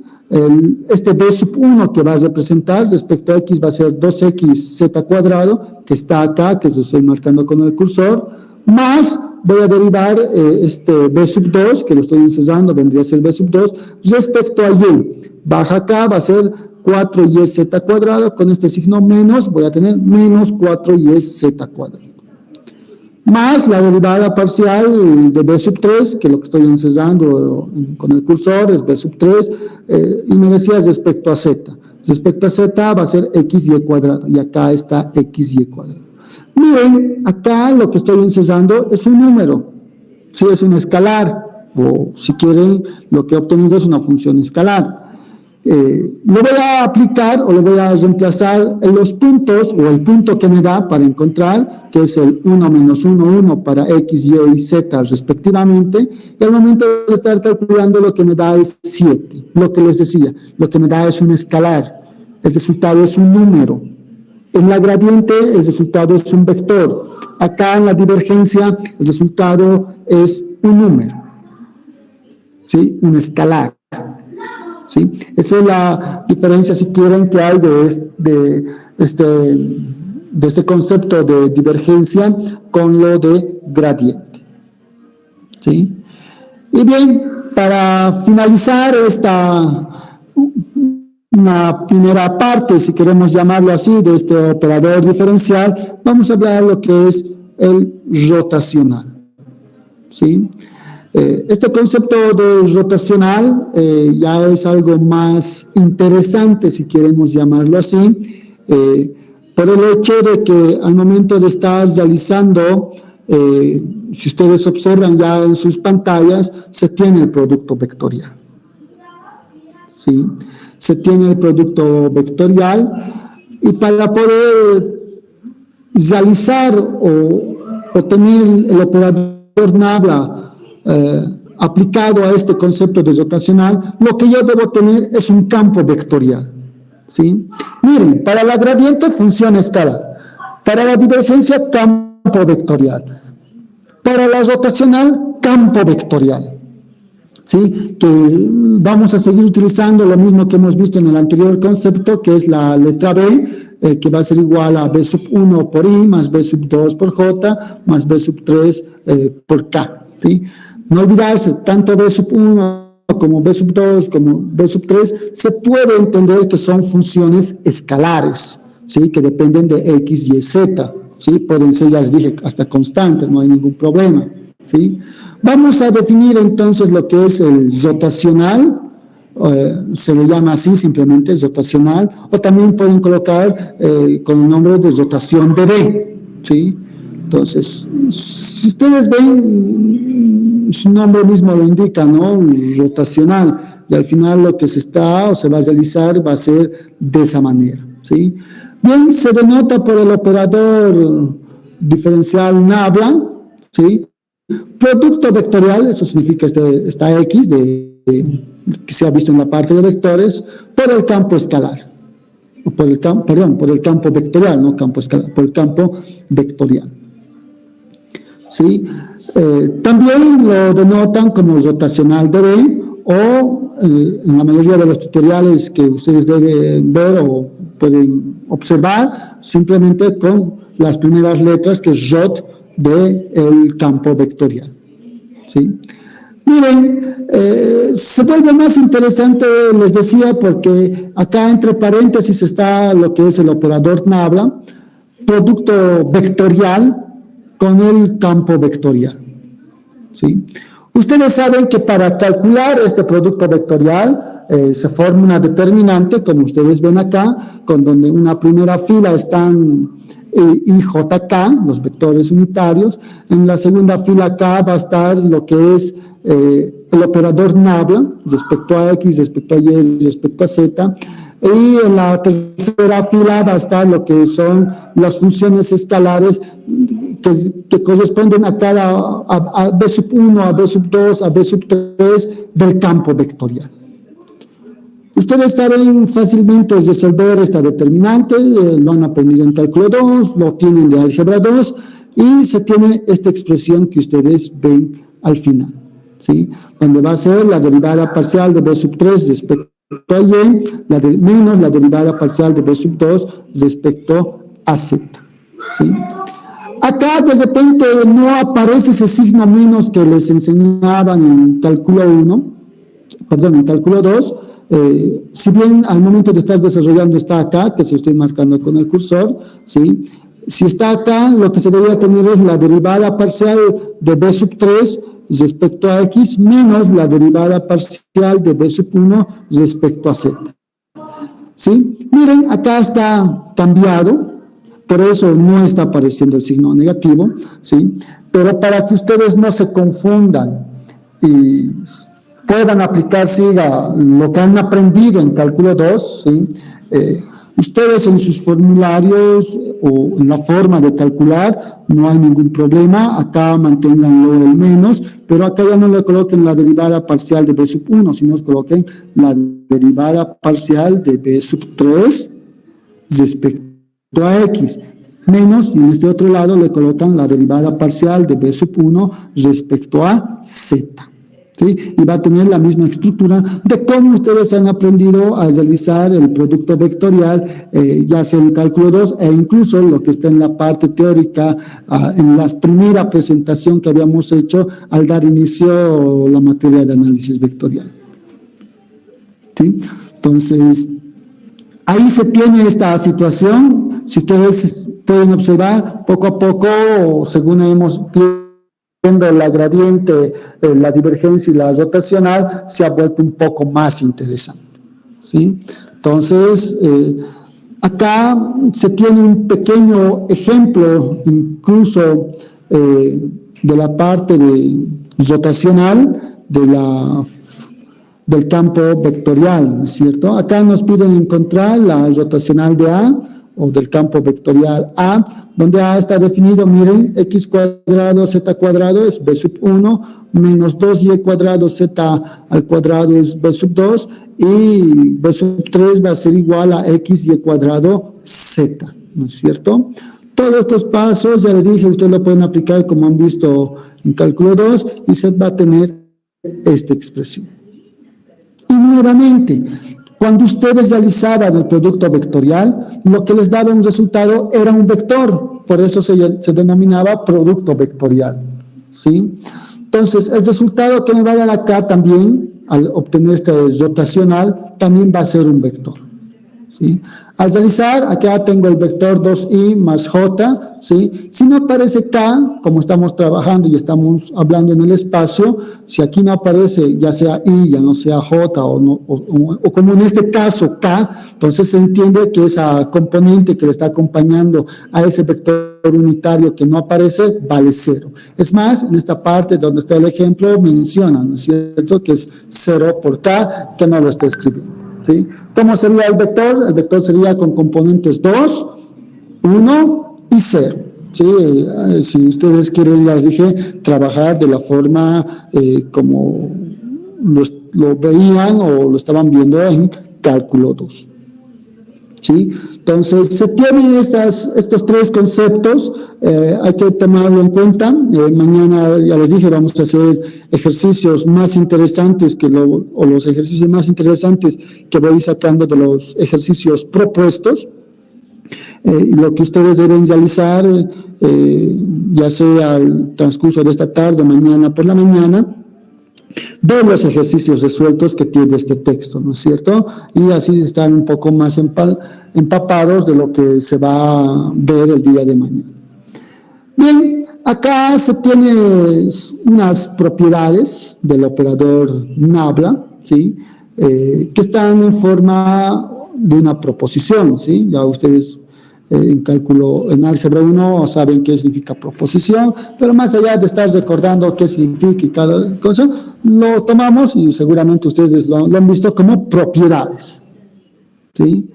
Este B sub 1 que va a representar respecto a X va a ser 2xz cuadrado, que está acá, que se estoy marcando con el cursor, más voy a derivar este B sub 2, que lo estoy encerrando, vendría a ser B sub 2, respecto a Y. Baja acá, va a ser 4yz cuadrado, con este signo menos, voy a tener menos 4yz cuadrado. Más la derivada parcial de B sub 3, que lo que estoy encerrando con el cursor es B sub 3, y me decía respecto a Z. Respecto a Z va a ser xy cuadrado, y acá está xy cuadrado. Miren, acá lo que estoy encerrando es un número, sí, es un escalar. o si quieren, lo que he obtenido es una función escalar. Lo voy a aplicar o lo voy a reemplazar en los puntos o el punto que me da para encontrar, que es el 1 menos 1, 1 para X, Y y Z respectivamente, y al momento de estar calculando lo que me da es 7. Lo que les decía, lo que me da es un escalar, el resultado es un número. En la gradiente el resultado es un vector. Acá en la divergencia el resultado es un número, ¿sí? Un escalar. ¿Sí? Esa es la diferencia, si quieren, que hay de este concepto de divergencia con lo de gradiente. ¿Sí? Y bien, para finalizar una primera parte, si queremos llamarlo así, de este operador diferencial, vamos a hablar de lo que es el rotacional. ¿Sí? Este concepto de rotacional ya es algo más interesante, si queremos llamarlo así, por el hecho de que al momento de estar realizando, si ustedes observan ya en sus pantallas, se tiene el producto vectorial. ¿Sí? Se tiene el producto vectorial y para poder realizar o tener el operador Nabla aplicado a este concepto de rotacional, lo que yo debo tener es un campo vectorial. ¿Sí? Miren, para la gradiente función escalar, para la divergencia campo vectorial, para la rotacional campo vectorial. ¿Sí? Que vamos a seguir utilizando lo mismo que hemos visto en el anterior concepto, que es la letra B, que va a ser igual a B sub 1 por I más B sub 2 por J más B sub 3 por K. ¿Sí? No olvidarse, tanto B sub 1 como B sub 2 como B sub 3 se puede entender que son funciones escalares, ¿sí? Que dependen de X, Y, Z, ¿sí? Pueden ser, ya les dije, hasta constantes, no hay ningún problema, ¿sí? Vamos a definir entonces lo que es el rotacional, se le llama así simplemente rotacional, o también pueden colocar con el nombre de rotación de B, ¿sí? Entonces, si ustedes ven, su nombre mismo lo indica, ¿no? Rotacional, y al final lo que se va a realizar va a ser de esa manera, ¿sí? Bien, se denota por el operador diferencial Nabla, ¿sí? Producto vectorial, eso significa esta X que se ha visto en la parte de vectores, por el campo escalar, o por el campo vectorial, no campo escalar, por el campo vectorial. ¿Sí? También lo denotan como rotacional de B, o en la mayoría de los tutoriales que ustedes deben ver o pueden observar, simplemente con las primeras letras, que es ROT del campo vectorial. ¿Sí? Miren, se vuelve más interesante, les decía, porque acá entre paréntesis está lo que es el operador Nabla, producto vectorial con el campo vectorial. ¿Sí? Ustedes saben que para calcular este producto vectorial se forma una determinante, como ustedes ven acá, con donde en una primera fila están I, J, K, los vectores unitarios. En la segunda fila K va a estar lo que es el operador Nabla, respecto a X, respecto a Y, respecto a Z. Y en la tercera fila va a estar lo que son las funciones escalares que corresponden a B sub 1, a B sub 2, a B sub 3 del campo vectorial. Ustedes saben fácilmente resolver esta determinante, lo han aprendido en cálculo 2, lo tienen de álgebra 2, y se tiene esta expresión que ustedes ven al final, ¿sí? Donde va a ser la derivada parcial de B sub 3 respecto a Y, menos la derivada parcial de B sub 2 respecto a Z, ¿sí? Acá de repente no aparece ese signo menos que les enseñaban en cálculo 2, si bien al momento de estar desarrollando está acá, que se estoy marcando con el cursor, ¿sí? Si está acá, lo que se debería tener es la derivada parcial de B sub 3 respecto a X menos la derivada parcial de B sub 1 respecto a Z. ¿Sí? Miren, acá está cambiado, por eso no está apareciendo el signo negativo, ¿sí? Pero para que ustedes no se confundan, y puedan aplicarse a lo que han aprendido en cálculo 2, ¿sí? Ustedes en sus formularios o en la forma de calcular no hay ningún problema, acá manténganlo el menos, pero acá ya no le coloquen la derivada parcial de b sub 1, sino coloquen la derivada parcial de b sub 3 respecto a x, menos, y en este otro lado le colocan la derivada parcial de b sub 1 respecto a z. ¿Sí? Y va a tener la misma estructura de cómo ustedes han aprendido a realizar el producto vectorial, ya sea en cálculo 2 e incluso lo que está en la parte teórica, en la primera presentación que habíamos hecho al dar inicio a la materia de análisis vectorial. ¿Sí? Entonces, ahí se tiene esta situación. Si ustedes pueden observar, poco a poco, según hemos viendo la gradiente, la divergencia y la rotacional, se ha vuelto un poco más interesante, ¿sí? Entonces, acá se tiene un pequeño ejemplo, incluso de la parte rotacional del campo vectorial, ¿no es cierto? Acá nos piden encontrar la rotacional de A, o del campo vectorial A, donde A está definido, miren, x cuadrado z cuadrado es b sub 1, menos 2y cuadrado z al cuadrado es b sub 2, y b sub 3 va a ser igual a x y cuadrado z, ¿no es cierto? Todos estos pasos, ya les dije, ustedes lo pueden aplicar como han visto en cálculo 2, y se va a tener esta expresión. Y nuevamente, cuando ustedes realizaban el producto vectorial, lo que les daba un resultado era un vector, por eso se denominaba producto vectorial, ¿sí? Entonces, el resultado que me va a dar acá también, al obtener este rotacional, también va a ser un vector, ¿sí? Al realizar, acá tengo el vector 2i más j, ¿sí? Si no aparece k, como estamos trabajando y estamos hablando en el espacio, si aquí no aparece ya sea i, ya no sea j, o como en este caso k, entonces se entiende que esa componente que le está acompañando a ese vector unitario que no aparece, vale 0. Es más, en esta parte donde está el ejemplo, menciona, ¿no es cierto?, que es 0 por k, que no lo está escribiendo. ¿Sí? ¿Cómo sería el vector? El vector sería con componentes 2, 1 y 0. ¿Sí? Si ustedes quieren, ya les dije, trabajar de la forma como lo veían o lo estaban viendo en cálculo 2. ¿Sí? Entonces, se tienen estos tres conceptos, hay que tomarlo en cuenta. Mañana, ya les dije, vamos a hacer ejercicios más interesantes o los ejercicios más interesantes que voy sacando de los ejercicios propuestos. Y lo que ustedes deben realizar, ya sea al transcurso de esta tarde o mañana por la mañana, ver los ejercicios resueltos que tiene este texto, ¿no es cierto? Y así están un poco más empapados de lo que se va a ver el día de mañana. Bien, acá se tienen unas propiedades del operador nabla, ¿sí? Que están en forma de una proposición, ¿sí? Ya ustedes en álgebra 1 saben qué significa proposición, pero más allá de estar recordando qué significa cada cosa, lo tomamos y seguramente ustedes lo han visto como propiedades, ¿sí?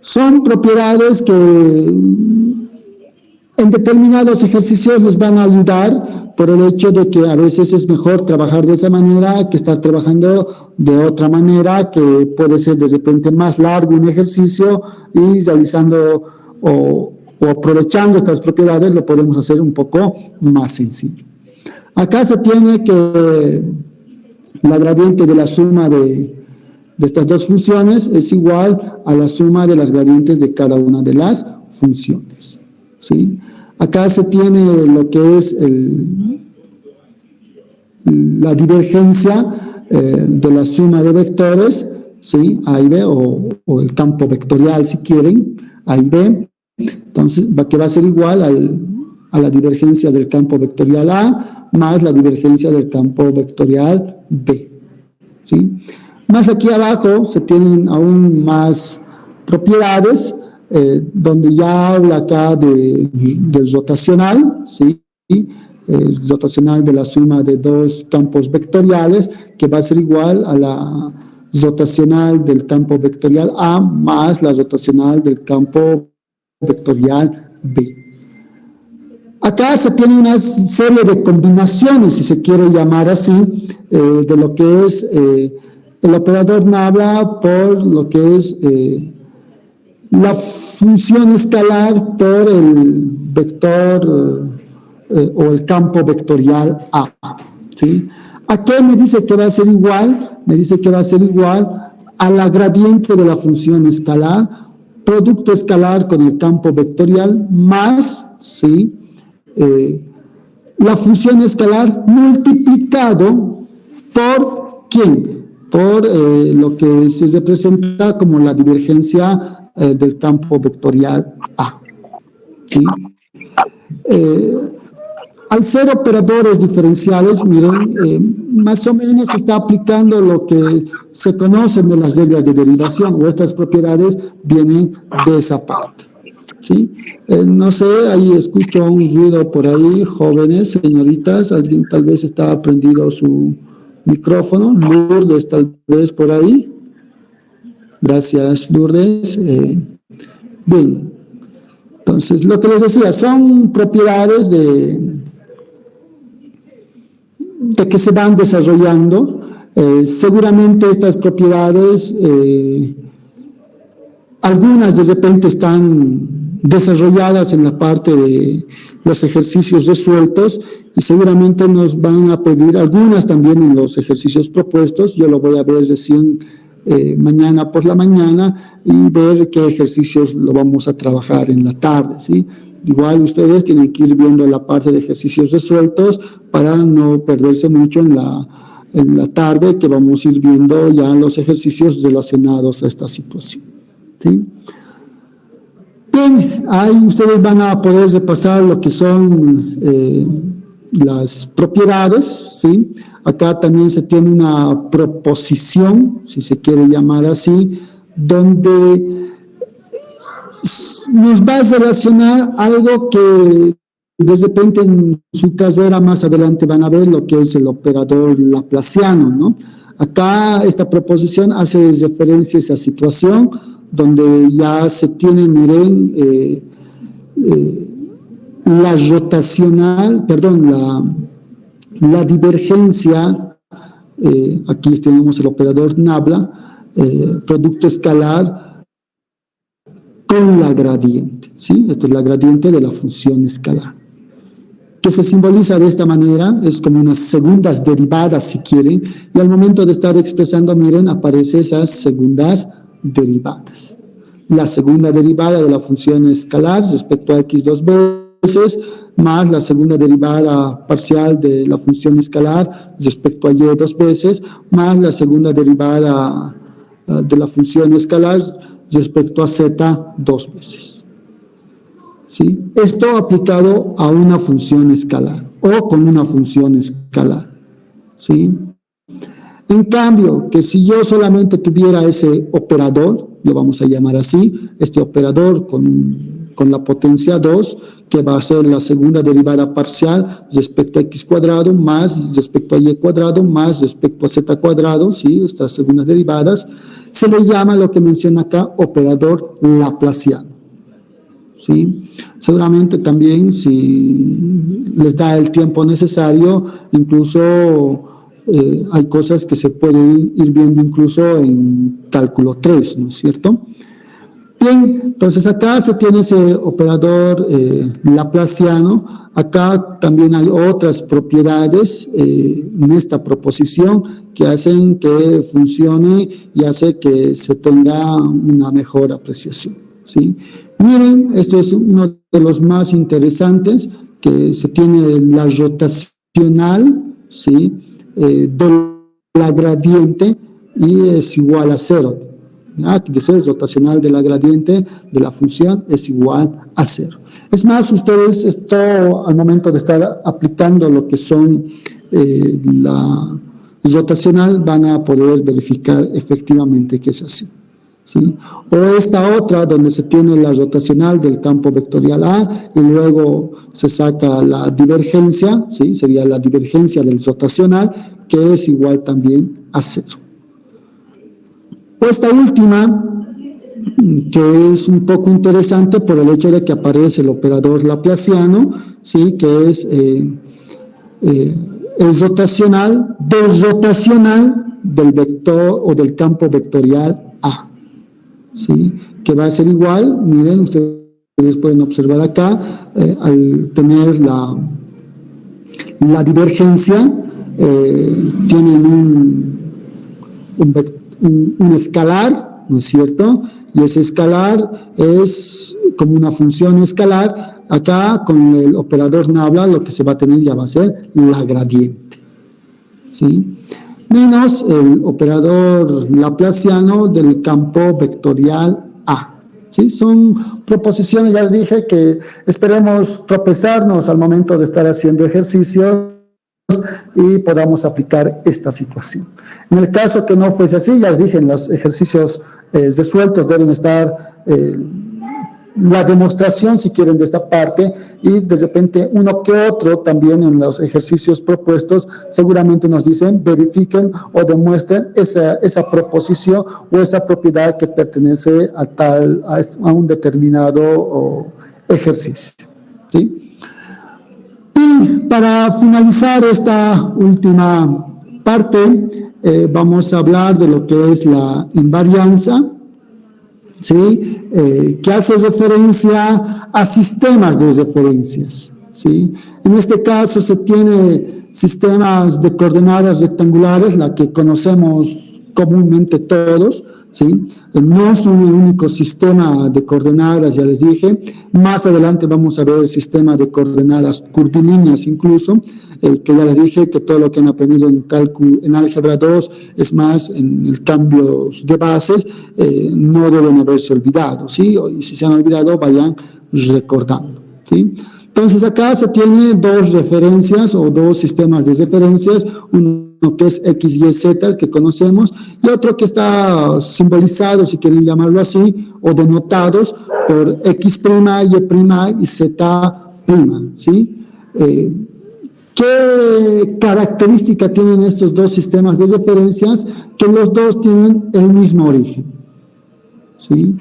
Son propiedades que en determinados ejercicios les van a ayudar por el hecho de que a veces es mejor trabajar de esa manera que estar trabajando de otra manera, que puede ser de repente más largo un ejercicio y realizando o aprovechando estas propiedades lo podemos hacer un poco más sencillo. Acá se tiene que la gradiente de la suma de estas dos funciones es igual a la suma de las gradientes de cada una de las funciones, ¿sí? Acá se tiene lo que es la divergencia de la suma de vectores, ¿sí? A y B, o el campo vectorial si quieren, A y B. Entonces, que va a ser igual a la divergencia del campo vectorial A más la divergencia del campo vectorial B, ¿sí? Más aquí abajo se tienen aún más propiedades, donde ya habla acá del rotacional, ¿sí? rotacional de la suma de dos campos vectoriales, que va a ser igual a la rotacional del campo vectorial A más la rotacional del campo vectorial B. Acá se tiene una serie de combinaciones, si se quiere llamar así, de lo que es el operador Nabla por lo que es la función escalar por el vector o el campo vectorial A, ¿sí? ¿A qué me dice que va a ser igual? Me dice que va a ser igual a la gradiente de la función escalar, producto escalar con el campo vectorial más, ¿sí? La función escalar multiplicado por ¿quién? Por lo que se representa como la divergencia del campo vectorial A, ¿sí? Al ser operadores diferenciales, miren, más o menos se está aplicando lo que se conocen de las reglas de derivación, o estas propiedades vienen de esa parte, ¿sí? No sé, ahí escucho un ruido por ahí, jóvenes, señoritas, alguien tal vez está prendido su micrófono, Lourdes tal vez por ahí. Gracias, Lourdes. Bien, entonces lo que les decía, son propiedades de que se van desarrollando. Seguramente estas propiedades, algunas de repente están desarrolladas en la parte de los ejercicios resueltos y seguramente nos van a pedir algunas también en los ejercicios propuestos. Yo lo voy a ver recién mañana por la mañana y ver qué ejercicios lo vamos a trabajar en la tarde, ¿sí? Igual ustedes tienen que ir viendo la parte de ejercicios resueltos para no perderse mucho en la tarde, que vamos a ir viendo ya los ejercicios relacionados a esta situación, ¿sí? Bien, ahí ustedes van a poder repasar lo que son las propiedades, ¿sí? Acá también se tiene una proposición, si se quiere llamar así, donde nos va a relacionar algo que de repente en su carrera más adelante van a ver lo que es el operador laplaciano, ¿no? Acá esta proposición hace referencia a esa situación donde ya se tiene, miren, la rotacional, perdón, la divergencia, aquí tenemos el operador Nabla, producto escalar con la gradiente, ¿sí? Esta es la gradiente de la función escalar, que se simboliza de esta manera, es como unas segundas derivadas, si quieren, y al momento de estar expresando, miren, aparecen esas segundas derivadas. La segunda derivada de la función escalar respecto a x dos veces, más la segunda derivada parcial de la función escalar respecto a y dos veces, más la segunda derivada de la función escalar respecto a z dos veces, ¿sí? Esto aplicado a una función escalar o con una función escalar, ¿sí? En cambio, que si yo solamente tuviera ese operador, lo vamos a llamar así, este operador con la potencia 2, que va a ser la segunda derivada parcial respecto a x cuadrado, más respecto a y cuadrado, más respecto a z cuadrado, ¿sí? Estas segundas derivadas, se le llama lo que menciona acá operador laplaciano, ¿sí? Seguramente también, si les da el tiempo necesario, incluso hay cosas que se pueden ir viendo incluso en cálculo 3, ¿no es cierto? Bien, entonces acá se tiene ese operador laplaciano. Acá también hay otras propiedades en esta proposición que hacen que funcione y hace que se tenga una mejor apreciación, ¿sí? Miren, esto es uno de los más interesantes, que se tiene la rotacional, ¿sí? De la gradiente y es igual a 0. Que ser rotacional de la gradiente de la función es igual a 0. Es más, ustedes esto al momento de estar aplicando lo que son la rotacional van a poder verificar efectivamente que es así, ¿sí? O esta otra donde se tiene la rotacional del campo vectorial A y luego se saca la divergencia, ¿sí? Sería la divergencia del rotacional, que es igual también a 0. O esta última, que es un poco interesante por el hecho de que aparece el operador laplaciano, ¿sí? Que es el rotacional del vector o del campo vectorial A, ¿sí? Que va a ser igual, miren, ustedes pueden observar acá, al tener la divergencia, tienen un escalar, ¿no es cierto? Y ese escalar es como una función escalar. Acá con el operador nabla lo que se va a tener ya va a ser la gradiente, ¿sí? Menos el operador laplaciano del campo vectorial A, ¿sí? Son proposiciones, ya les dije, que esperemos tropezarnos al momento de estar haciendo ejercicios y podamos aplicar esta situación. En el caso que no fuese así, ya les dije, en los ejercicios resueltos deben estar la demostración, si quieren, de esta parte, y de repente uno que otro también en los ejercicios propuestos seguramente nos dicen, verifiquen o demuestren esa proposición o esa propiedad que pertenece a un determinado ejercicio, ¿sí? Y para finalizar esta última parte, vamos a hablar de lo que es la invarianza, ¿sí? Que hace referencia a sistemas de referencias, ¿sí? En este caso se tiene sistemas de coordenadas rectangulares, la que conocemos comúnmente todos, ¿sí? No son el único sistema de coordenadas, ya les dije. Más adelante vamos a ver el sistema de coordenadas curvilíneas incluso, que ya les dije que todo lo que han aprendido en cálculo, en álgebra 2, es más, en el cambio de bases, no deben haberse olvidado, ¿sí? Y si se han olvidado, vayan recordando, ¿sí? Entonces acá se tiene dos referencias o dos sistemas de referencias, uno que es X, Y, Z, el que conocemos, y otro que está simbolizado, si quieren llamarlo así, o denotados por X', Y' y Z', ¿sí? ¿Qué característica tienen estos dos sistemas de referencias? Que los dos tienen el mismo origen, ¿sí?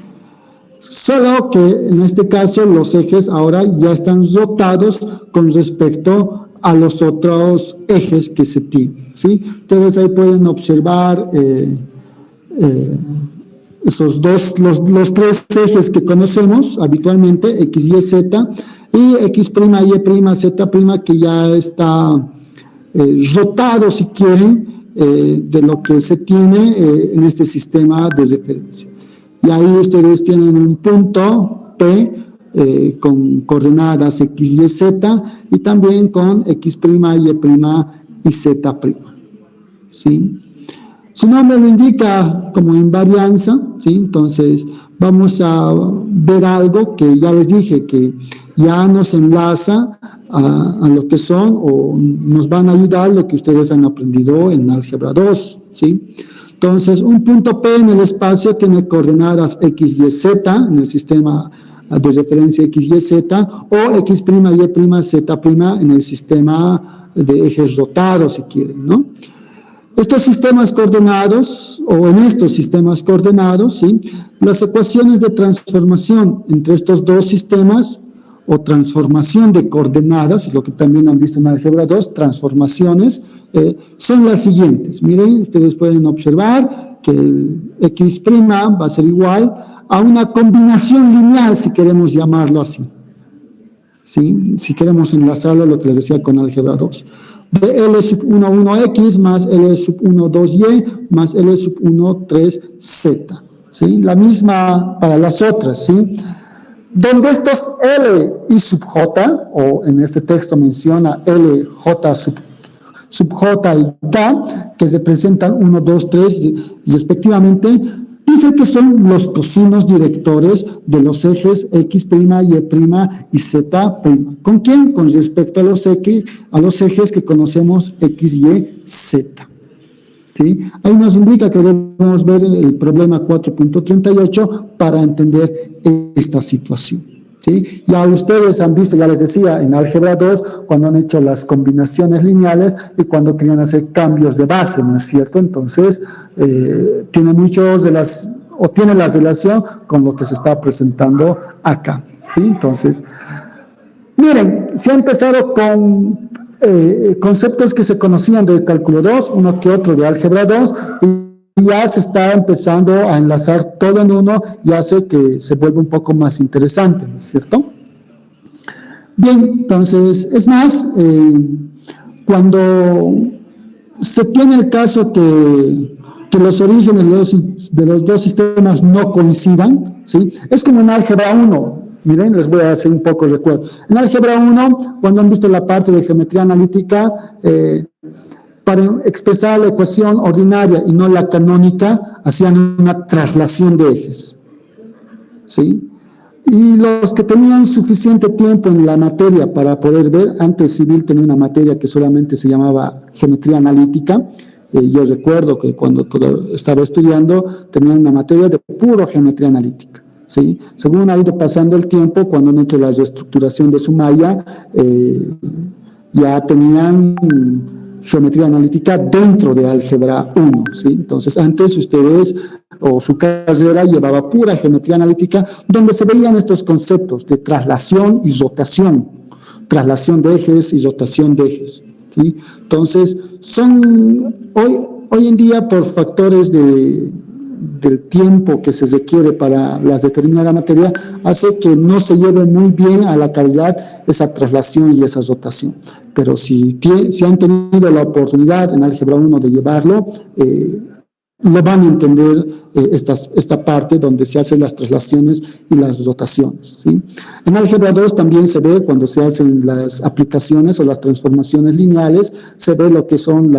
Solo que en este caso los ejes ahora ya están rotados con respecto a los otros ejes que se tienen, ¿sí? Ustedes ahí pueden observar esos dos, los tres ejes que conocemos habitualmente, X, Y, Z, y X', Y', Z', que ya está rotado, si quieren, de lo que se tiene en este sistema de referencia. Y ahí ustedes tienen un punto P con coordenadas X, Y, Z, y también con X', Y' y Z', ¿sí? Su nombre lo indica como invarianza, ¿sí? Entonces vamos a ver algo que ya les dije, que ya nos enlaza a lo que son o nos van a ayudar lo que ustedes han aprendido en álgebra 2, ¿sí? Entonces, un punto P en el espacio tiene coordenadas X, Y, Z en el sistema de referencia X, Y, Z, o X', Y', Z' en el sistema de ejes rotados, si quieren, ¿no? Estos sistemas coordenados, o en estos sistemas coordenados, ¿sí? Las ecuaciones de transformación entre estos dos sistemas, o transformación de coordenadas, lo que también han visto en álgebra 2, transformaciones, son las siguientes. Miren, ustedes pueden observar que el X' va a ser igual a una combinación lineal, si queremos llamarlo así, ¿sí? Si queremos enlazarlo a lo que les decía con álgebra 2. De L sub 1, 1X más L sub 1, 2Y más L sub 1, 3Z, ¿sí? La misma para las otras, ¿sí? Donde estos L y sub J, o en este texto menciona L, J sub J y K, que representan 1, 2, 3 respectivamente, dice que son los cosinos directores de los ejes X', Y' y Z'. ¿Con quién? Con respecto a los ejes que conocemos X, Y, Z. ¿sí? Ahí nos indica que debemos ver el problema 4.38 para entender esta situación, ¿sí? Ya ustedes han visto, ya les decía, en álgebra 2, cuando han hecho las combinaciones lineales y cuando querían hacer cambios de base, ¿no es cierto? Entonces, tiene tiene la relación con lo que se está presentando acá, ¿sí? Entonces, miren, se ha empezado con conceptos que se conocían del cálculo 2, uno que otro de álgebra 2, y ya se está empezando a enlazar todo en uno y hace que se vuelva un poco más interesante, ¿no es cierto? Bien, entonces, es más, cuando se tiene el caso que los orígenes de los dos sistemas no coincidan, ¿sí? Es como en álgebra 1. Miren, les voy a hacer un poco recuerdo. En álgebra 1, cuando han visto la parte de geometría analítica, para expresar la ecuación ordinaria y no la canónica, hacían una traslación de ejes, ¿sí? Y los que tenían suficiente tiempo en la materia para poder ver, antes Civil tenía una materia que solamente se llamaba geometría analítica. Yo recuerdo que cuando estaba estudiando, tenía una materia de puro geometría analítica, ¿sí? Según ha ido pasando el tiempo, cuando han hecho la reestructuración de su malla, ya tenían geometría analítica dentro de álgebra 1, ¿sí? Entonces, antes ustedes, o su carrera llevaba pura geometría analítica, donde se veían estos conceptos de traslación y rotación, traslación de ejes y rotación de ejes, ¿sí? Entonces, hoy en día, por factores del tiempo que se requiere para la determinada materia, hace que no se lleve muy bien a la cabalidad esa traslación y esa rotación. Pero si han tenido la oportunidad en álgebra 1 de llevarlo, lo van a entender esta parte donde se hacen las traslaciones y las rotaciones, ¿sí? En álgebra 2 también se ve cuando se hacen las aplicaciones o las transformaciones lineales, se ve lo que son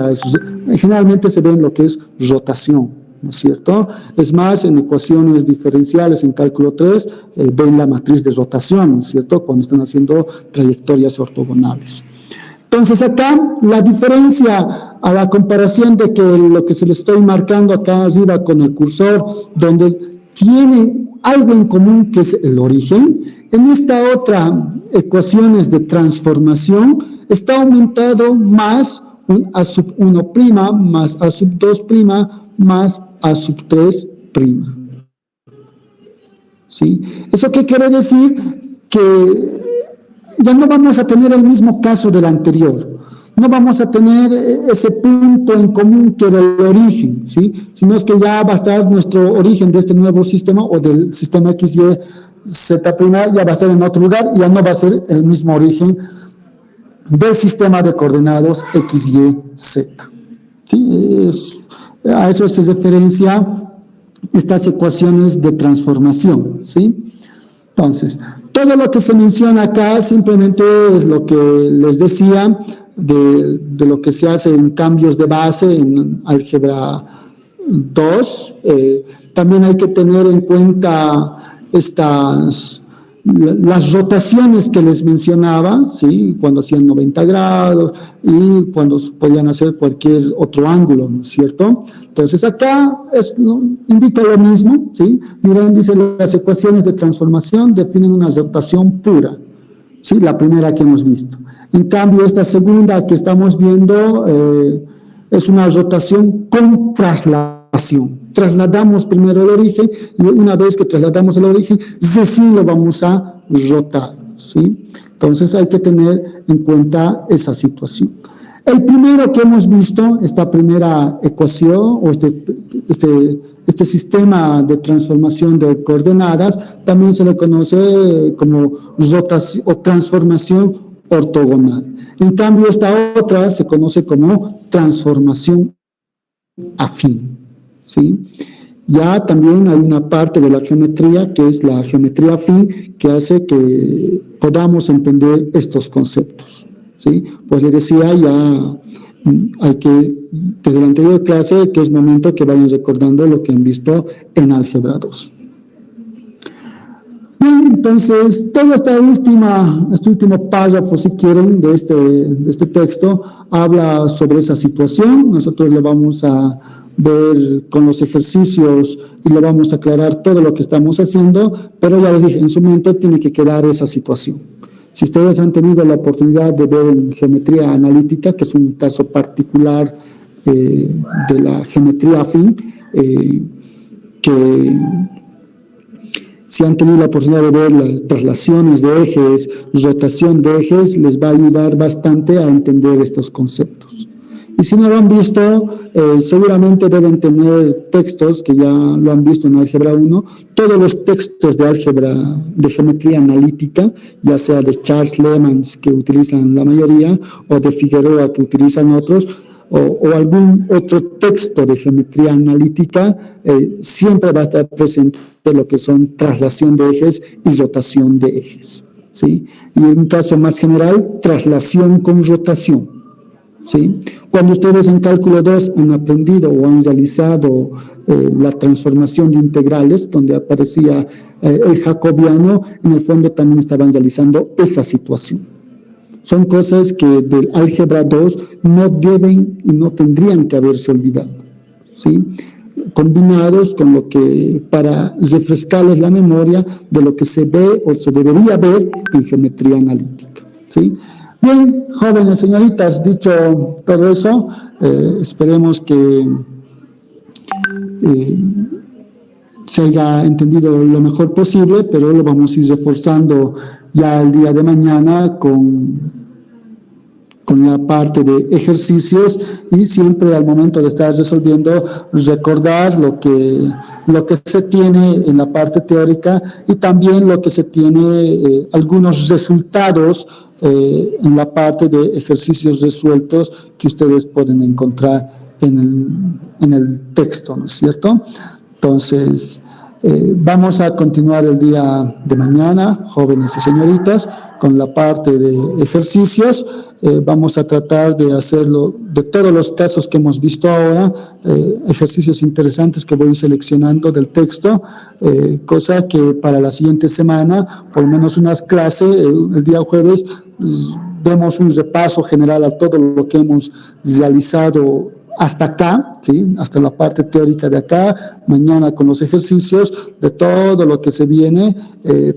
generalmente se ve lo que es rotación, ¿no es cierto? Es más, en ecuaciones diferenciales en cálculo 3, ven la matriz de rotación, ¿no es cierto? Cuando están haciendo trayectorias ortogonales. Entonces acá la diferencia a la comparación de que lo que se le estoy marcando acá arriba con el cursor, donde tiene algo en común que es el origen, en esta otra ecuaciones de transformación está aumentado más un a sub 1' más a sub 2' más a sub 3'. ¿Sí? ¿Eso qué quiere decir? Que ya no vamos a tener el mismo caso del anterior. No vamos a tener ese punto en común que era el origen, ¿sí? Sino es que ya va a estar nuestro origen de este nuevo sistema o del sistema X, Y, Z', ya va a estar en otro lugar y ya no va a ser el mismo origen del sistema de coordenados X, Y, Z. ¿Sí? A eso se referencia estas ecuaciones de transformación, ¿sí? Entonces, todo lo que se menciona acá simplemente es lo que les decía de lo que se hace en cambios de base en álgebra 2. También hay que tener en cuenta las rotaciones que les mencionaba, ¿sí? Cuando hacían 90 grados y cuando podían hacer cualquier otro ángulo, ¿no es cierto? Entonces acá indica lo mismo, ¿sí? Miren, dice, las ecuaciones de transformación definen una rotación pura, ¿sí? La primera que hemos visto. En cambio, esta segunda que estamos viendo es una rotación con traslación. Trasladamos primero el origen y una vez que trasladamos el origen, sí lo vamos a rotar, ¿sí? Entonces hay que tener en cuenta esa situación. El primero que hemos visto, esta primera ecuación o este sistema de transformación de coordenadas, también se le conoce como rotación o transformación ortogonal. En cambio, esta otra se conoce como transformación afín, ¿sí? Ya también hay una parte de la geometría que es la geometría afín que hace que podamos entender estos conceptos, ¿sí? Pues les decía, ya hay que, desde la anterior clase, que es momento que vayan recordando lo que han visto en álgebra 2. Bien, entonces, todo este último párrafo, si quieren, de este texto, habla sobre esa situación. Nosotros lo vamos a ver con los ejercicios y lo vamos a aclarar todo lo que estamos haciendo, pero ya les dije, en su mente tiene que quedar esa situación. Si ustedes han tenido la oportunidad de ver en geometría analítica, que es un caso particular de la geometría afín, que si han tenido la oportunidad de ver las traslaciones de ejes, rotación de ejes, les va a ayudar bastante a entender estos conceptos. Y si no lo han visto, seguramente deben tener textos que ya lo han visto en Álgebra 1, todos los textos de álgebra, de geometría analítica, ya sea de Charles Lemans, que utilizan la mayoría, o de Figueroa, que utilizan otros, o algún otro texto de geometría analítica, siempre va a estar presente lo que son traslación de ejes y rotación de ejes, ¿sí? Y en un caso más general, traslación con rotación, ¿sí? Cuando ustedes en cálculo 2 han aprendido o han realizado la transformación de integrales, donde aparecía el jacobiano, en el fondo también estaban realizando esa situación. Son cosas que del álgebra 2 no deben y no tendrían que haberse olvidado, ¿sí? Combinados con lo que, para refrescarles la memoria de lo que se ve o se debería ver en geometría analítica, ¿sí? Bien, jóvenes señoritas, dicho todo eso, esperemos que se haya entendido lo mejor posible, pero lo vamos a ir reforzando ya el día de mañana con la parte de ejercicios, y siempre al momento de estar resolviendo recordar lo que se tiene en la parte teórica y también lo que se tiene, algunos resultados en la parte de ejercicios resueltos que ustedes pueden encontrar en el texto, ¿no es cierto? Entonces, vamos a continuar el día de mañana, jóvenes y señoritas, con la parte de ejercicios. Vamos a tratar de hacerlo de todos los casos que hemos visto ahora, ejercicios interesantes que voy seleccionando del texto, cosa que para la siguiente semana, por lo menos unas clases, el día jueves, demos un repaso general a todo lo que hemos realizado hasta acá, ¿sí? Hasta la parte teórica de acá, mañana con los ejercicios de todo lo que se viene,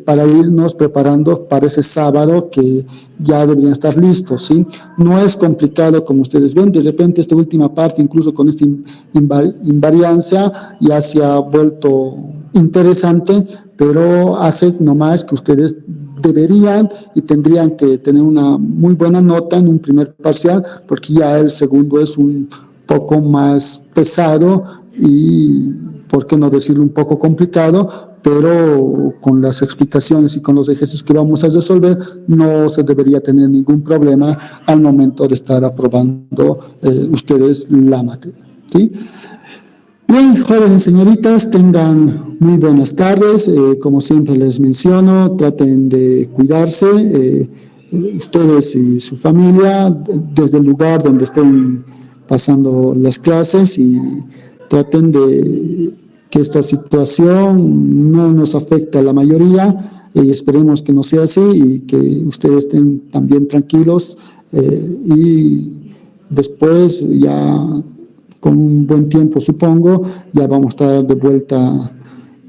para irnos preparando para ese sábado que ya deberían estar listos, ¿sí? No es complicado como ustedes ven, de repente esta última parte, incluso con esta invariancia, ya se ha vuelto interesante, pero hace nomás que ustedes deberían y tendrían que tener una muy buena nota en un primer parcial, porque ya el segundo es un poco más pesado y, por qué no decirlo, un poco complicado, pero con las explicaciones y con los ejercicios que vamos a resolver no se debería tener ningún problema al momento de estar aprobando ustedes la materia, ¿sí? Bien, jóvenes señoritas, tengan muy buenas tardes. Como siempre les menciono, traten de cuidarse, ustedes y su familia, desde el lugar donde estén pasando las clases, y traten de que esta situación no nos afecte a la mayoría, y esperemos que no sea así y que ustedes estén también tranquilos, y después ya con un buen tiempo, supongo, ya vamos a estar de vuelta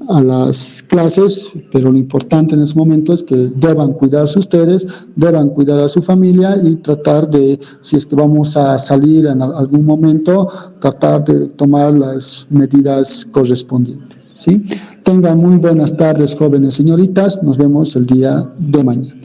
a las clases, pero lo importante en ese momento es que deban cuidarse ustedes, deban cuidar a su familia y tratar de, si es que vamos a salir en algún momento, tratar de tomar las medidas correspondientes, ¿sí? Tengan muy buenas tardes, jóvenes señoritas, nos vemos el día de mañana.